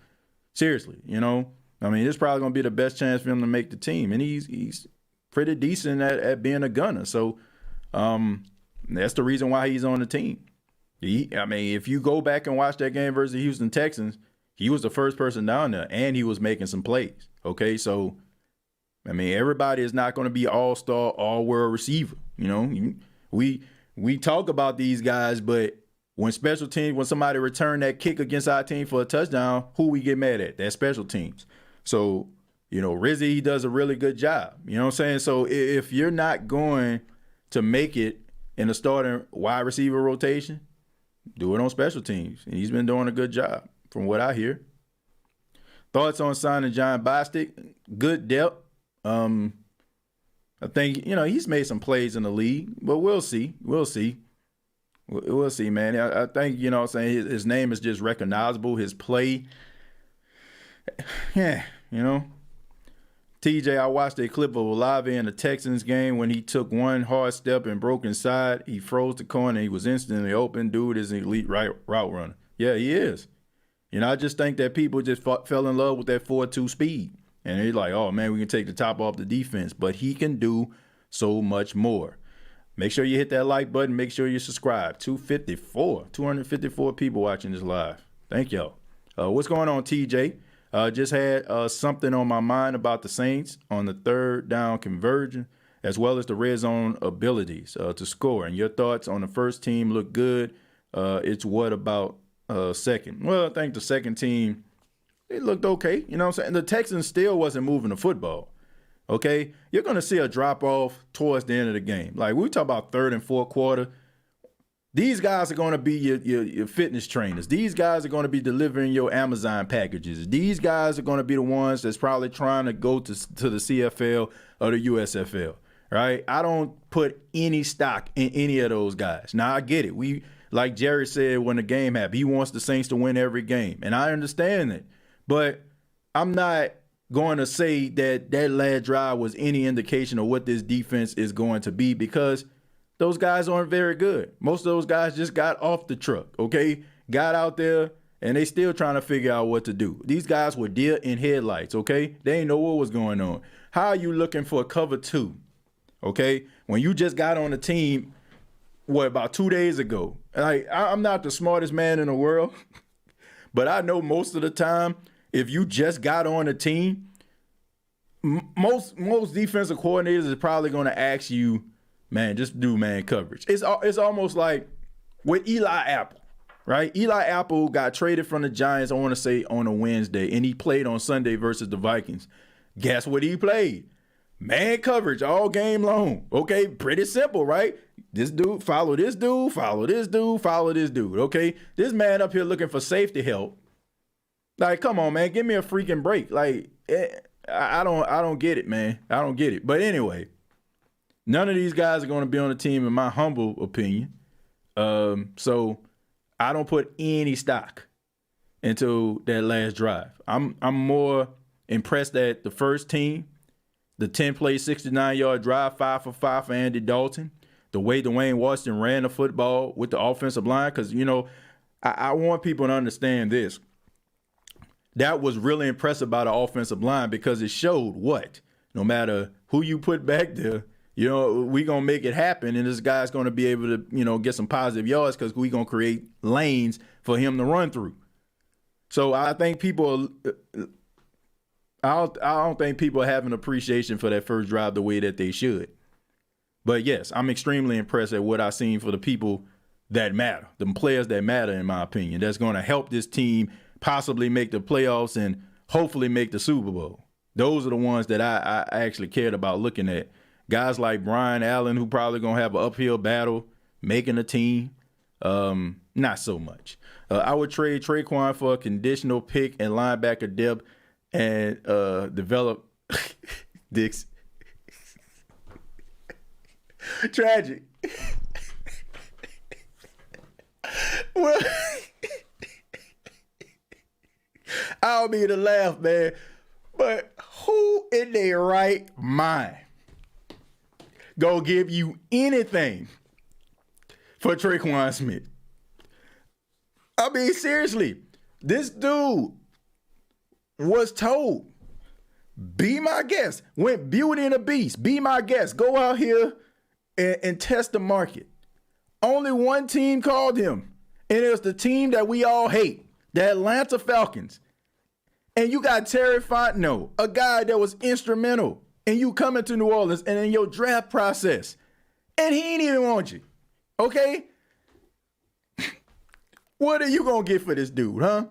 Seriously, it's probably going to be the best chance for him to make the team. And he's pretty decent at being a gunner. So that's the reason why he's on the team. If you go back and watch that game versus the Houston Texans, he was the first person down there, and he was making some plays. Okay, so, everybody is not going to be all-star, all-world receiver. We talk about these guys, but when somebody return that kick against our team for a touchdown, who we get mad at? That's special teams. So, Rizzy, he does a really good job. You know what I'm saying? So if you're not going to make it in the starting wide receiver rotation, do it on special teams. And he's been doing a good job from what I hear. Thoughts on signing John Bostic? Good depth. I think, he's made some plays in the league, but we'll see. We'll see, man. I think, what I'm saying, his name is just recognizable. His play, yeah, TJ, I watched a clip of Olave in the Texans game when he took one hard step and broke inside. He froze the corner. He was instantly open. Dude is an elite route runner. Yeah, he is. I just think that people just fell in love with that 4.2 speed. And they're like, oh, man, we can take the top off the defense. But he can do so much more. Make sure you hit that like button. Make sure you subscribe. 254 people watching this live. Thank y'all. What's going on, TJ? Just had something on my mind about the Saints on the third down conversion, as well as the red zone abilities to score. And your thoughts on the first team look good. It's what about second? Well, I think the second team, it looked okay. You know what I'm saying? The Texans still wasn't moving the football. Okay? You're going to see a drop-off towards the end of the game. Like, we talk about third and fourth quarter. These guys are going to be your fitness trainers. These guys are going to be delivering your Amazon packages. These guys are going to be the ones that's probably trying to go to the CFL or the USFL, right? I don't put any stock in any of those guys. Now, I get it. Like Jerry said when the game happened, he wants the Saints to win every game, and I understand that. But I'm not going to say that last drive was any indication of what this defense is going to be, because those guys aren't very good. Most of those guys just got off the truck, okay? Got out there, and they still trying to figure out what to do. These guys were deer in headlights, okay? They didn't know what was going on. How are you looking for a cover two, okay, when you just got on the team, about 2 days ago? Like, I'm not the smartest man in the world, but I know most of the time, if you just got on the team, most defensive coordinators is probably going to ask you, man, just do man coverage. It's almost like with Eli Apple, right? Eli Apple got traded from the Giants, I want to say, on a Wednesday, and he played on Sunday versus the Vikings. Guess what he played? Man coverage all game long. Okay, pretty simple, right? This dude, follow this dude, follow this dude, follow this dude, okay? This man up here looking for safety help. Like, come on, man, give me a freaking break. Like, I don't get it, man. I don't get it. But anyway, none of these guys are going to be on the team, in my humble opinion. So I don't put any stock into that last drive. I'm more impressed at the first team, the 10-play, 69-yard drive, 5 for 5 for Andy Dalton, the way Dwayne Washington ran the football with the offensive line. Because, I want people to understand this. That was really impressive by the offensive line, because it showed what? No matter who you put back there, we're going to make it happen, and this guy's going to be able to, get some positive yards, because we're going to create lanes for him to run through. So I think I don't think people have an appreciation for that first drive the way that they should. But yes, I'm extremely impressed at what I've seen for the people that matter, the players that matter, in my opinion, that's going to help this team possibly make the playoffs and hopefully make the Super Bowl. Those are the ones that I actually cared about looking at. Guys like Brian Allen, who probably going to have an uphill battle making a team. Not so much. I would trade Traquan for a conditional pick and linebacker depth and develop Dix. Tragic. Well, I don't mean to laugh, man, but who in their right mind gonna give you anything for Traquan Smith? I mean, seriously, this dude was told, be my guest. Went Beauty and the Beast, be my guest. Go out here and test the market. Only one team called him, and it was the team that we all hate, the Atlanta Falcons. And you got Terry Fontenot, a guy that was instrumental in you coming to New Orleans and in your draft process. And he ain't even want you. Okay? What are you going to get for this dude, huh?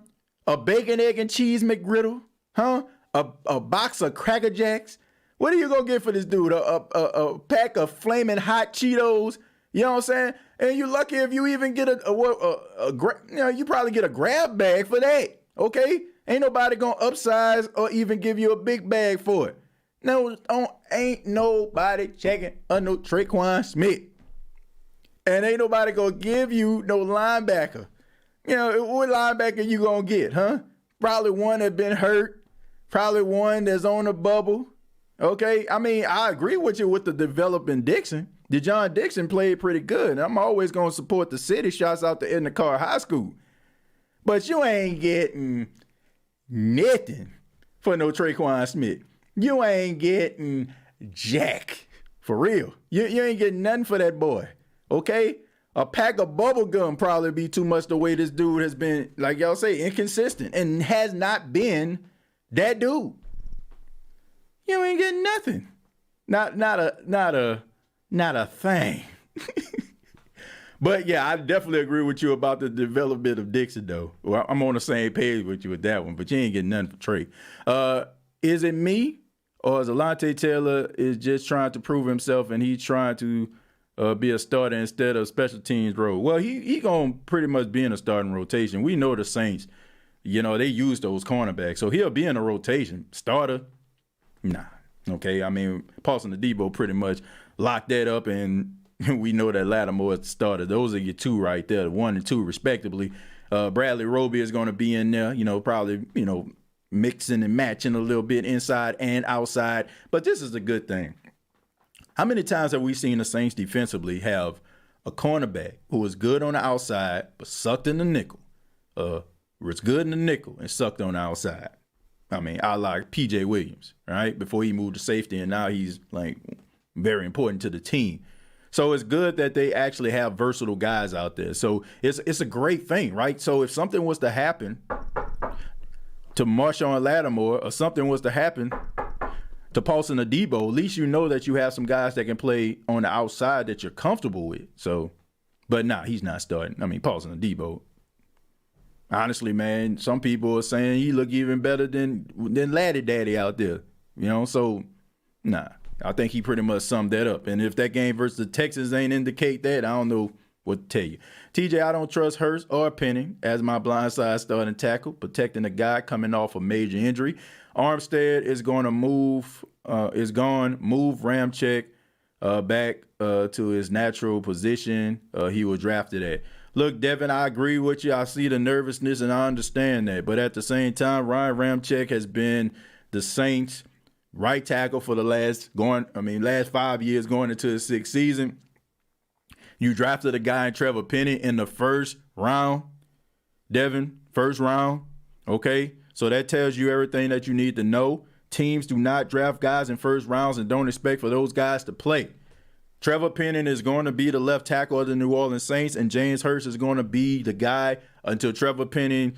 A bacon, egg, and cheese McGriddle? Huh? A box of Cracker Jacks? What are you going to get for this dude? A pack of flaming hot Cheetos? You know what I'm saying? And you're lucky if you even get you probably get a grab bag for that. Okay? Ain't nobody going to upsize or even give you a big bag for it. No, ain't nobody checking no Traquan Smith. And ain't nobody gonna give you no linebacker. You know, what linebacker you gonna get, huh? Probably one that been hurt. Probably one that's on the bubble. Okay? I mean, I agree with you with the developing Dixon. DeJohn Dixon played pretty good. I'm always gonna support the city. Shouts out to Edna Carr High School. But you ain't getting nothing for no Traquan Smith. You ain't getting jack. For real. You ain't getting nothing for that boy. Okay? A pack of bubble gum probably be too much the way this dude has been, like y'all say, inconsistent and has not been that dude. You ain't getting nothing. Not a thing. But yeah, I definitely agree with you about the development of Dixon, though. Well, I'm on the same page with you with that one, but you ain't getting nothing for Trey. Is it me, or is Alontae Taylor is just trying to prove himself and he's trying to be a starter instead of special teams role? Well, he gonna pretty much be in a starting rotation. We know the Saints, you know, they use those cornerbacks, so he'll be in a rotation. Starter, nah. Okay, I mean, Paulson Adebo pretty much locked that up, and we know that Lattimore is the starter. Those are your two right there, 1 and 2 respectively. Bradley Roby is going to be in there, you know, probably, you know, mixing and matching a little bit inside and outside. But this is a good thing. How many times have we seen the Saints defensively have a cornerback who was good on the outside but sucked in the nickel? Was good in the nickel and sucked on the outside. I mean, I like P.J. Williams, right? Before he moved to safety, and now he's like very important to the team. So it's good that they actually have versatile guys out there. So it's a great thing, right? So if something was to happen to Marshawn Lattimore or something was to happen to Paulson Adebo, at least you know that you have some guys that can play on the outside that you're comfortable with. So, but nah, he's not starting. I mean, Paulson Adebo, honestly, man, some people are saying he look even better than Laddie Daddy out there, you know? So, nah, I think he pretty much summed that up. And if that game versus the Texans ain't indicate that, I don't know what to tell you. TJ, I don't trust Hurst or Penning as my blindside starting tackle, protecting a guy coming off a major injury. Armstead is going to move Ramczyk back to his natural position he was drafted at. Look, Devin, I agree with you. I see the nervousness, and I understand that. But at the same time, Ryan Ramczyk has been the Saints' right tackle for the last 5 years going into the 6th season. You drafted a guy in Trevor Penning in the first round. Devin, first round. Okay? So that tells you everything that you need to know. Teams do not draft guys in first rounds and don't expect for those guys to play. Trevor Penning is going to be the left tackle of the New Orleans Saints, and James Hurst is going to be the guy until Trevor Penning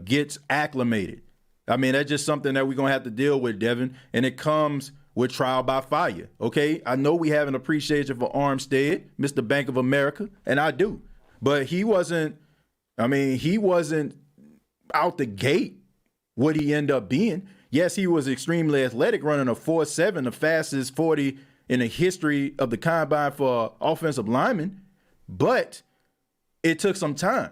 gets acclimated. I mean, that's just something that we're going to have to deal with, Devin, and it comes with trial by fire, okay? I know we have an appreciation for Armstead, Mr. Bank of America, and I do. But he wasn't out the gate what he ended up being. Yes, he was extremely athletic, running a 4.7, the fastest 40 in the history of the combine for offensive linemen, but it took some time.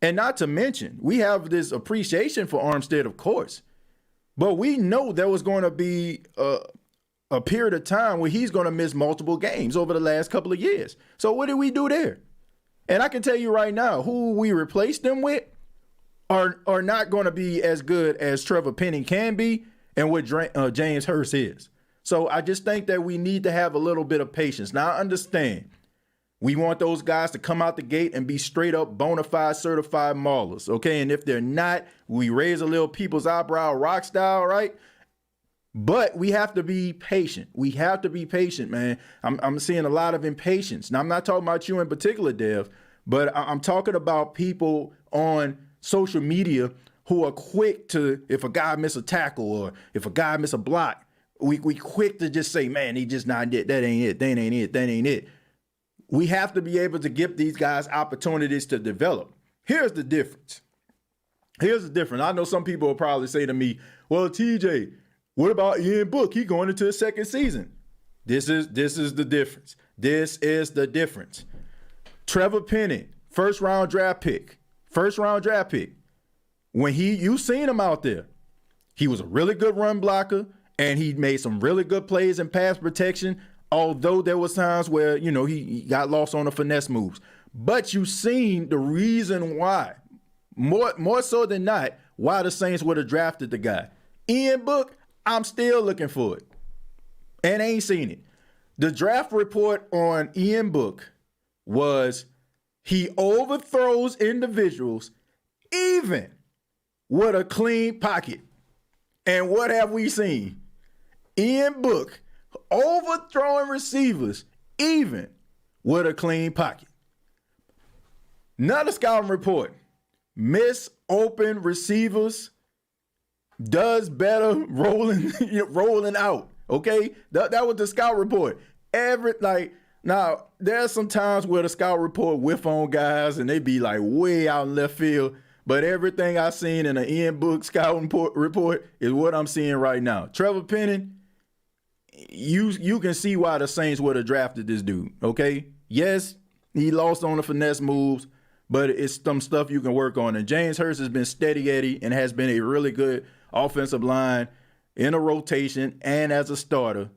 And not to mention, we have this appreciation for Armstead, of course, but we know there was going to be a period of time where he's going to miss multiple games over the last couple of years. So what did we do there? And I can tell you right now, who we replaced them with are not going to be as good as Trevor Penning can be and what James Hurst is. So I just think that we need to have a little bit of patience. Now, I understand. We want those guys to come out the gate and be straight up bona fide certified maulers, okay? And if they're not, we raise a little people's eyebrow rock style, right? But we have to be patient. We have to be patient, man. I'm seeing a lot of impatience. Now, I'm not talking about you in particular, Dev, but I'm talking about people on social media who are quick to, if a guy miss a tackle or if a guy miss a block, we quick to just say, man, he just not it. That ain't it. That ain't it. That ain't it. We have to be able to give these guys opportunities to develop. Here's the difference. I know some people will probably say to me, well, TJ, what about Ian Book? He going into his second season. This is the difference. This is the difference. Trevor Penning, first round draft pick. When you seen him out there, he was a really good run blocker And he made some really good plays in pass protection, although there was times where, he got lost on the finesse moves. But you seen the reason why, more so than not, why the Saints would have drafted the guy. Ian Book, I'm still looking for it and ain't seen it. The draft report on Ian Book was he overthrows individuals even with a clean pocket. And what have we seen? Ian Book overthrowing receivers even with a clean pocket. Another scouting report. Miss open receivers does better rolling out. Okay? That was the scout report. Now, there's some times where the scout report whiff on guys and they be like way out in left field. But everything I've seen in the Ian Book scouting report is what I'm seeing right now. Trevor Penning, you can see why the Saints would have drafted this dude, okay? Yes, he lost on the finesse moves, but it's some stuff you can work on. And James Hurst has been steady Eddie and has been a really good offensive line in a rotation and as a starter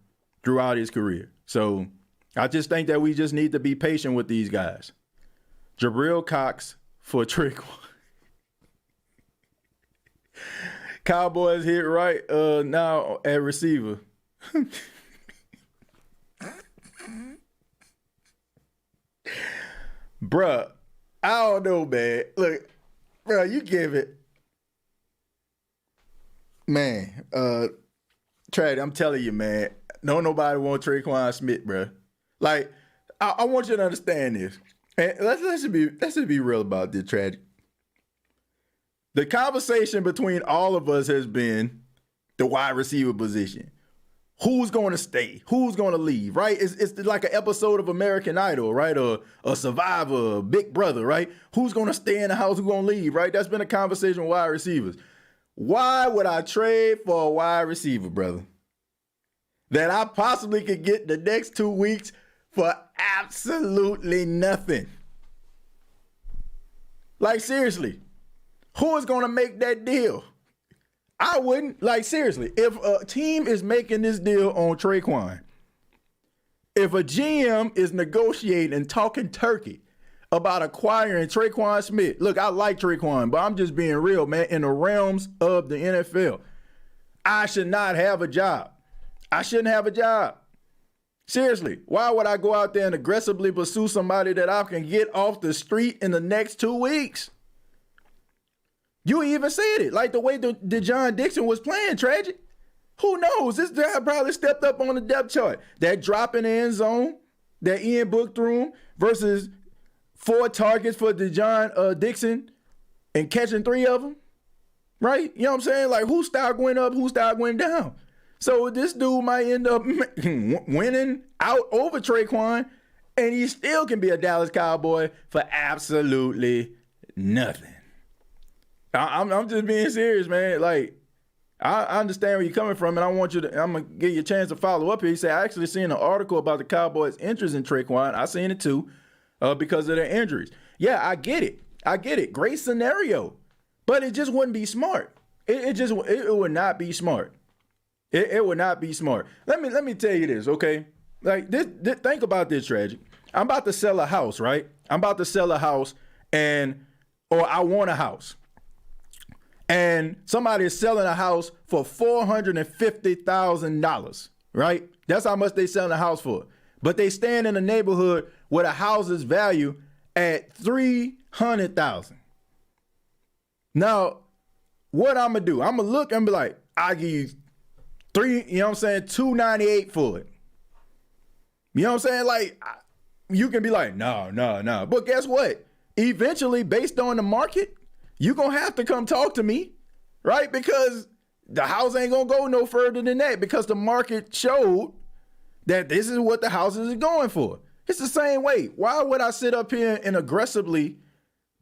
throughout his career. So I just think that we just need to be patient with these guys. Jabril Cox for Trick. Cowboys hit right now at receiver. Bruh, I don't know, man. Look, bruh, you give it. Man, Trad, I'm telling you, man, don't nobody want Traquan Smith, bruh. Like, I want you to understand this. And let's be real about this, Trad. The conversation between all of us has been the wide receiver position. Who's going to stay? Who's going to leave, right? It's like an episode of American Idol, right? Or a Survivor, a Big Brother, right? Who's going to stay in the house? Who's going to leave, right? That's been a conversation with wide receivers. Why would I trade for a wide receiver, brother, that I possibly could get the next 2 weeks for absolutely nothing? Like, seriously. Who is going to make that deal? I wouldn't. Like, seriously, if a team is making this deal on Traquan, if a GM is negotiating and talking turkey about acquiring Traquan Smith, look, I like Traquan, but I'm just being real, man. In the realms of the NFL, I should not have a job. I shouldn't have a job. Seriously, why would I go out there and aggressively pursue somebody that I can get off the street in the next 2 weeks? You even said it, like the way the John Dixon was playing, tragic. Who knows? This guy probably stepped up on the depth chart. That drop in the end zone that Ian Book threw him versus 4 targets for DeJohn Dixon and catching 3 of them, right? You know what I'm saying? Like, who stock went up, who stock went down? So this dude might end up winning out over Traquan, and he still can be a Dallas Cowboy for absolutely nothing. I'm just being serious, man. Like, I understand where you're coming from, and I'm gonna give you a chance to follow up here. You say, I actually seen an article about the Cowboys' interest in Traquan. I seen it too, because of their injuries. Yeah, I get it. Great scenario, but it just wouldn't be smart. It would not be smart. It would not be smart. Let me tell you this, okay? Like, this think about this, tragic. I'm about to sell a house, right? I'm about to sell a house, or I want a house. And somebody is selling a house for $450,000, right? That's how much they selling a house for. But they stand in a neighborhood where the house is valued at $300,000. Now, what I'm gonna do? I'm gonna look and be like, I give you $298 for it. You know what I'm saying? Like, you can be like, no. But guess what? Eventually, based on the market, you're going to have to come talk to me, right? Because the house ain't going to go no further than that, because the market showed that this is what the houses are going for. It's the same way. Why would I sit up here and aggressively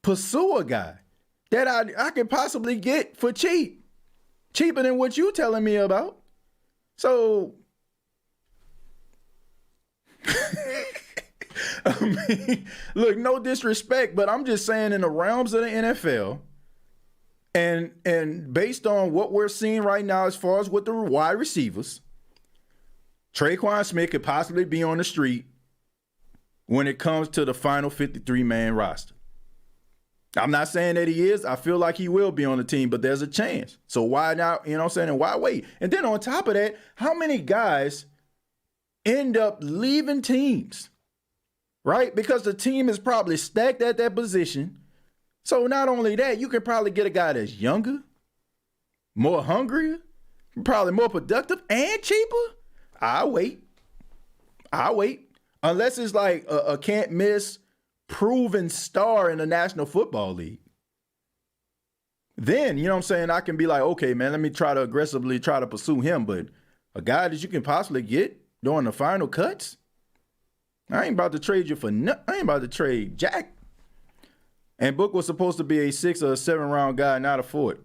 pursue a guy that I could possibly get for cheap? Cheaper than what you telling me about. So, I mean, look, no disrespect, but I'm just saying, in the realms of the NFL, And based on what we're seeing right now as far as with the wide receivers, Traquan Smith could possibly be on the street when it comes to the final 53-man roster. I'm not saying that he is. I feel like he will be on the team, but there's a chance. So why not, you know what I'm saying, and why wait? And then on top of that, how many guys end up leaving teams, right? Because the team is probably stacked at that position. So not only that, you can probably get a guy that's younger, more hungrier, probably more productive, and cheaper. I'll wait. Unless it's like a can't miss proven star in the National Football League. Then, you know what I'm saying, I can be like, okay, man, let me try to aggressively try to pursue him. But a guy that you can possibly get during the final cuts, I ain't about to trade you for nothing. I ain't about to trade Jack. And Book was supposed to be a 6 or a 7 round guy, not a 4.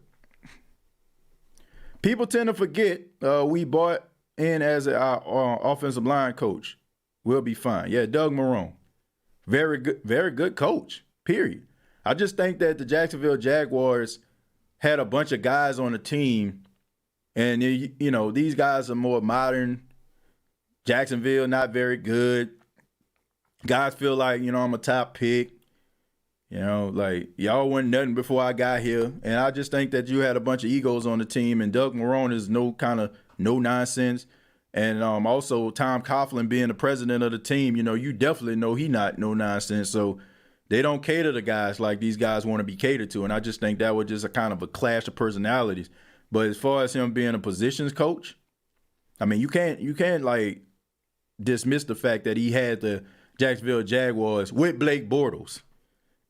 People tend to forget we bought in as our offensive line coach. We'll be fine. Yeah, Doug Marrone. Very good coach, period. I just think that the Jacksonville Jaguars had a bunch of guys on the team, and, you know, these guys are more modern. Jacksonville, not very good. Guys feel like, you know, I'm a top pick. You know, like, y'all weren't nothing before I got here. And I just think that you had a bunch of egos on the team, and Doug Marrone is no nonsense. And also Tom Coughlin being the president of the team, you know, you definitely know he not no nonsense. So they don't cater to guys like these guys want to be catered to. And I just think that was just a kind of a clash of personalities. But as far as him being a positions coach, I mean, you can't like dismiss the fact that he had the Jacksonville Jaguars with Blake Bortles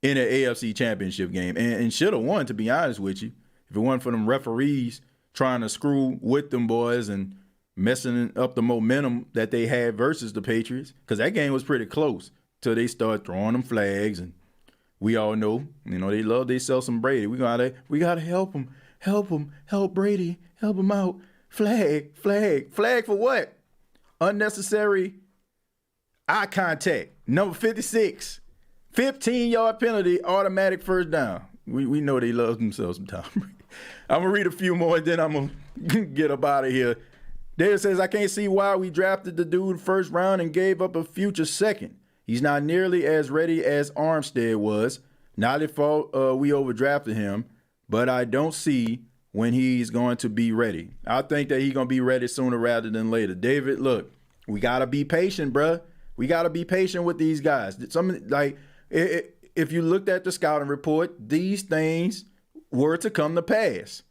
in an AFC championship game and should have won, to be honest with you, if it wasn't for them referees trying to screw with them boys and messing up the momentum that they had versus the Patriots, because that game was pretty close till they start throwing them flags. And we all know, you know, they sell some Brady. We gotta help him, help Brady, help him out. Flag for what? Unnecessary eye contact. Number 56, 15-yard penalty, automatic first down. We know they love themselves sometimes. I'm gonna read a few more and then I'm gonna get up out of here. Dave says, I can't see why we drafted the dude first round and gave up a future second. He's not nearly as ready as Armstead was. Not at fault we overdrafted him, but I don't see when he's going to be ready. I think that he's going to be ready sooner rather than later. David, look, we got to be patient, bruh. We got to be patient with these guys. If you looked at the scouting report, these things were to come to pass.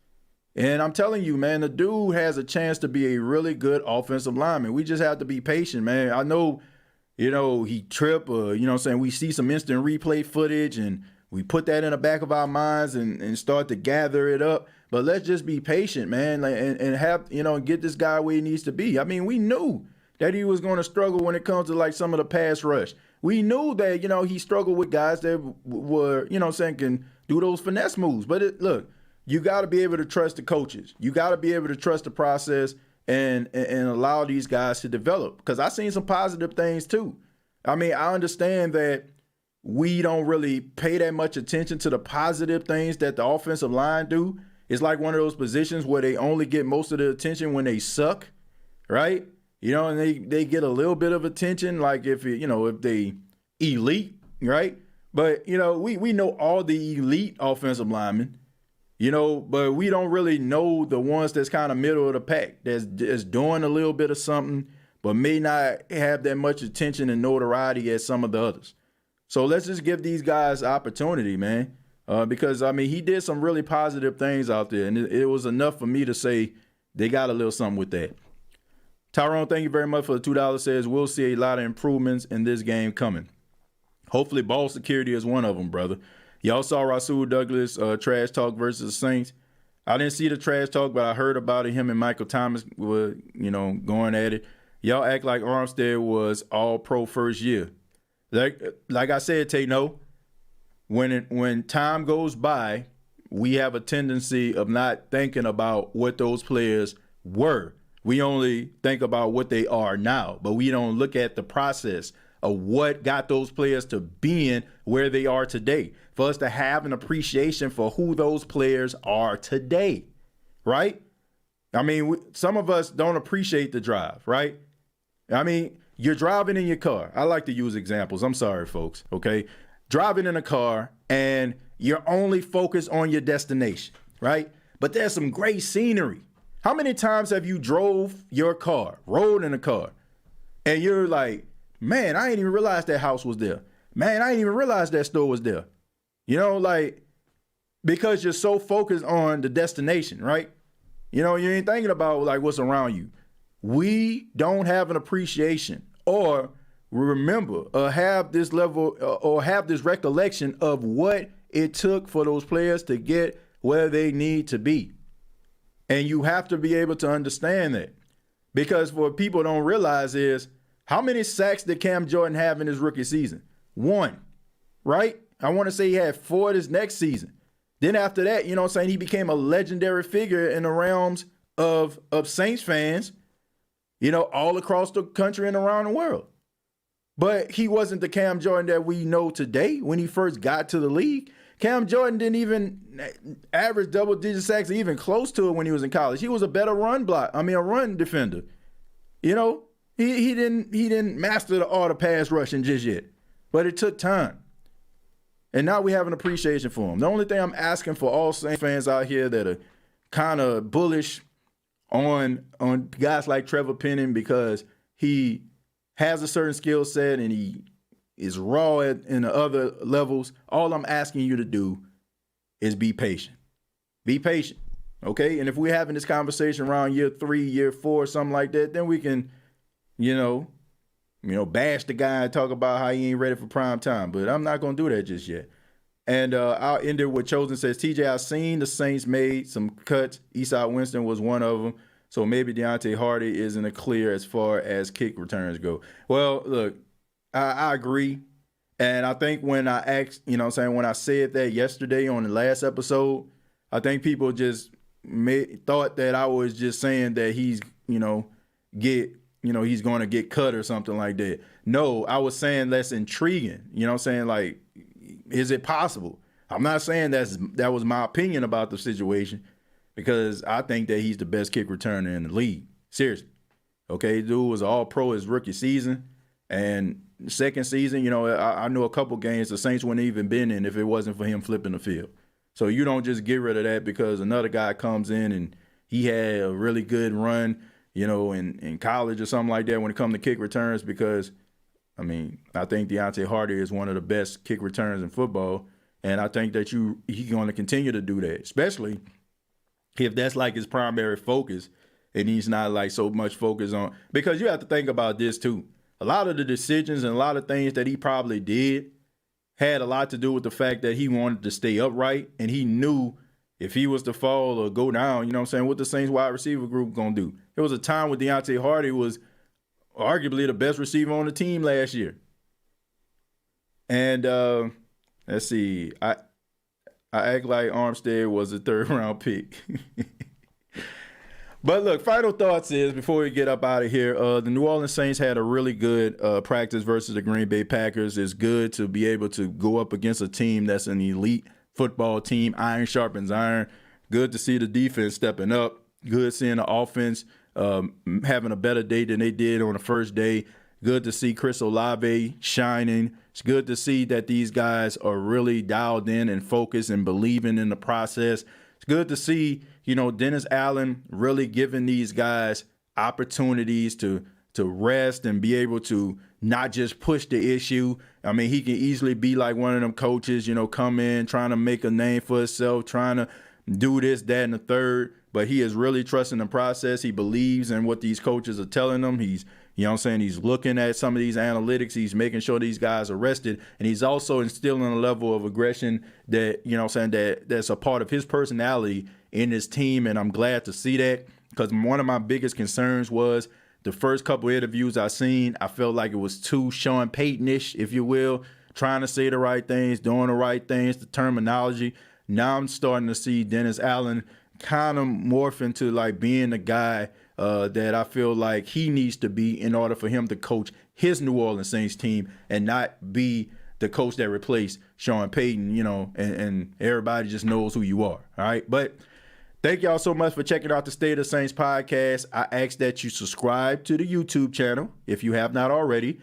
And I'm telling you, man, the dude has a chance to be a really good offensive lineman. We just have to be patient, man. I know, you know, he tripped, you know what I'm saying? We see some instant replay footage and we put that in the back of our minds and start to gather it up. But let's just be patient, man, and have, you know, get this guy where he needs to be. I mean, we knew that he was going to struggle when it comes to, like, some of the pass rush. We knew that, you know, he struggled with guys that were, you know what I'm saying, can do those finesse moves. But look, you got to be able to trust the coaches. You got to be able to trust the process and allow these guys to develop. Because I've seen some positive things too. I mean, I understand that we don't really pay that much attention to the positive things that the offensive line do. It's like one of those positions where they only get most of the attention when they suck, right? You know, and they get a little bit of attention, like if they elite, right? But, you know, we know all the elite offensive linemen. You know, but we don't really know the ones that's kind of middle of the pack, that's doing a little bit of something, but may not have that much attention and notoriety as some of the others. So let's just give these guys opportunity, man, because, I mean, he did some really positive things out there, and it was enough for me to say they got a little something with that. Tyrone, thank you very much for the $2. Says, we'll see a lot of improvements in this game coming. Hopefully ball security is one of them, brother. Y'all saw Rasul Douglas trash talk versus the Saints. I didn't see the trash talk, but I heard about it. Him and Michael Thomas were, you know, going at it. Y'all act like Armstead was all pro first year. Like I said, Tano, when time goes by, we have a tendency of not thinking about what those players were. We only think about what they are now, but we don't look at the process of what got those players to being where they are today, for us to have an appreciation for who those players are today, right? I mean, some of us don't appreciate the drive, right? I mean, you're driving in your car. I like to use examples. I'm sorry, folks, okay? Driving in a car and you're only focused on your destination, right? But there's some great scenery. How many times have you drove your car, rode in a car, and you're like, man, I didn't even realize that house was there. Man, I didn't even realize that store was there. You know, like, because you're so focused on the destination, right? You know, you ain't thinking about like what's around you. We don't have an appreciation or remember or have this level or have this recollection of what it took for those players to get where they need to be. And you have to be able to understand that, because what people don't realize is how many sacks did Cam Jordan have in his rookie season? 1, right? I want to say he had 4 this next season. Then after that, you know what I'm saying, he became a legendary figure in the realms of Saints fans, you know, all across the country and around the world. But he wasn't the Cam Jordan that we know today when he first got to the league. Cam Jordan didn't even average double-digit sacks, even close to it when he was in college. He was a better run defender. You know, he didn't master the art of pass rushing just yet, but it took time. And now we have an appreciation for him. The only thing I'm asking for all Saints fans out here that are kind of bullish on guys like Trevor Penning because he has a certain skill set and he is raw in the other levels, all I'm asking you to do is be patient. Be patient, okay? And if we're having this conversation around year 3, year 4, something like that, then we can, you know, bash the guy and talk about how he ain't ready for prime time. But I'm not going to do that just yet. And I'll end it with Chosen says, TJ, I've seen the Saints made some cuts. Jameis Winston was one of them. So maybe Deontay Hardy isn't a clear as far as kick returns go. Well, look, I agree. And I think when I asked, you know what I'm saying, when I said that yesterday on the last episode, I think people just thought that I was just saying that he's going to get cut or something like that. No, I was saying that's intriguing. You know what I'm saying? Like, is it possible? I'm not saying that was my opinion about the situation, because I think that he's the best kick returner in the league. Seriously. Okay, dude was all pro his rookie season. And second season, you know, I knew a couple games the Saints wouldn't even been in if it wasn't for him flipping the field. So you don't just get rid of that because another guy comes in and he had a really good run, you know, in college or something like that when it comes to kick returns, because, I mean, I think Deontay Hardy is one of the best kick returners in football, and I think that he's going to continue to do that, especially if that's like his primary focus and he's not like so much focused on, because you have to think about this too. A lot of the decisions and a lot of things that he probably did had a lot to do with the fact that he wanted to stay upright, and he knew if he was to fall or go down, you know what I'm saying, what the Saints wide receiver group going to do. There was a time when Deontay Hardy was arguably the best receiver on the team last year. And let's see, I act like Armstead was a 3rd-round pick. But look, final thoughts is, before we get up out of here, the New Orleans Saints had a really good practice versus the Green Bay Packers. It's good to be able to go up against a team that's an elite football team. Iron sharpens iron. Good to see the defense stepping up. Good seeing the offense having a better day than they did on the first day. Good to see Chris Olave shining. It's good to see that these guys are really dialed in and focused and believing in the process. It's good to see, you know, Dennis Allen really giving these guys opportunities to rest and be able to not just push the issue. I mean, he can easily be like one of them coaches, you know, come in trying to make a name for himself, trying to do this, that, and the third. But he is really trusting the process. He believes in what these coaches are telling him. He's, you know what I'm saying, he's looking at some of these analytics. He's making sure these guys are rested. And he's also instilling a level of aggression that, you know what I'm saying, that's a part of his personality in his team. And I'm glad to see that, because one of my biggest concerns was the first couple of interviews I seen, I felt like it was too Sean Payton-ish, if you will, trying to say the right things, doing the right things, the terminology. Now I'm starting to see Dennis Allen kind of morph into like being the guy that I feel like he needs to be in order for him to coach his New Orleans Saints team and not be the coach that replaced Sean Payton, and everybody just knows who you are. All right. But thank y'all so much for checking out the State of Saints podcast. I ask that you subscribe to the YouTube channel if you have not already.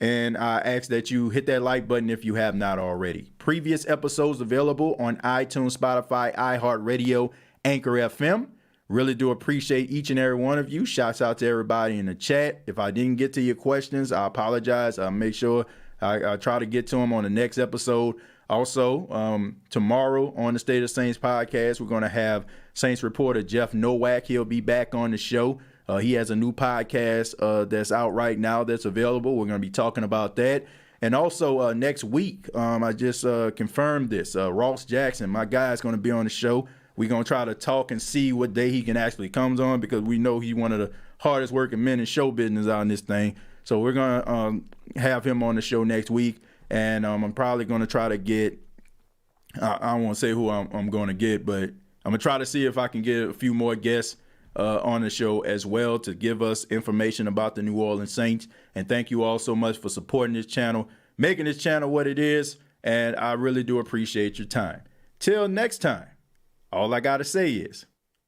And I ask that you hit that like button if you have not already. Previous episodes available on iTunes, Spotify, iHeartRadio, Anchor FM. Really do appreciate each and every one of you. Shouts out to everybody in the chat. If I didn't get to your questions, I apologize. I'll make sure I try to get to them on the next episode. Also, tomorrow on the State of Saints podcast, we're going to have Saints reporter Jeff Nowak. He'll be back on the show. He has a new podcast that's out right now that's available. We're going to be talking about that. And also next week, I just confirmed this. Ross Jackson, my guy, is going to be on the show. We're going to try to talk and see what day he can actually come on, because we know he's one of the hardest working men in show business on this thing. So we're going to have him on the show next week. And I'm probably going to try to get, I won't say who I'm going to get, but I'm going to try to see if I can get a few more guests on the show as well to give us information about the New Orleans Saints. And thank you all so much for supporting this channel, making this channel what it is. And I really do appreciate your time. Till next time, all I got to say is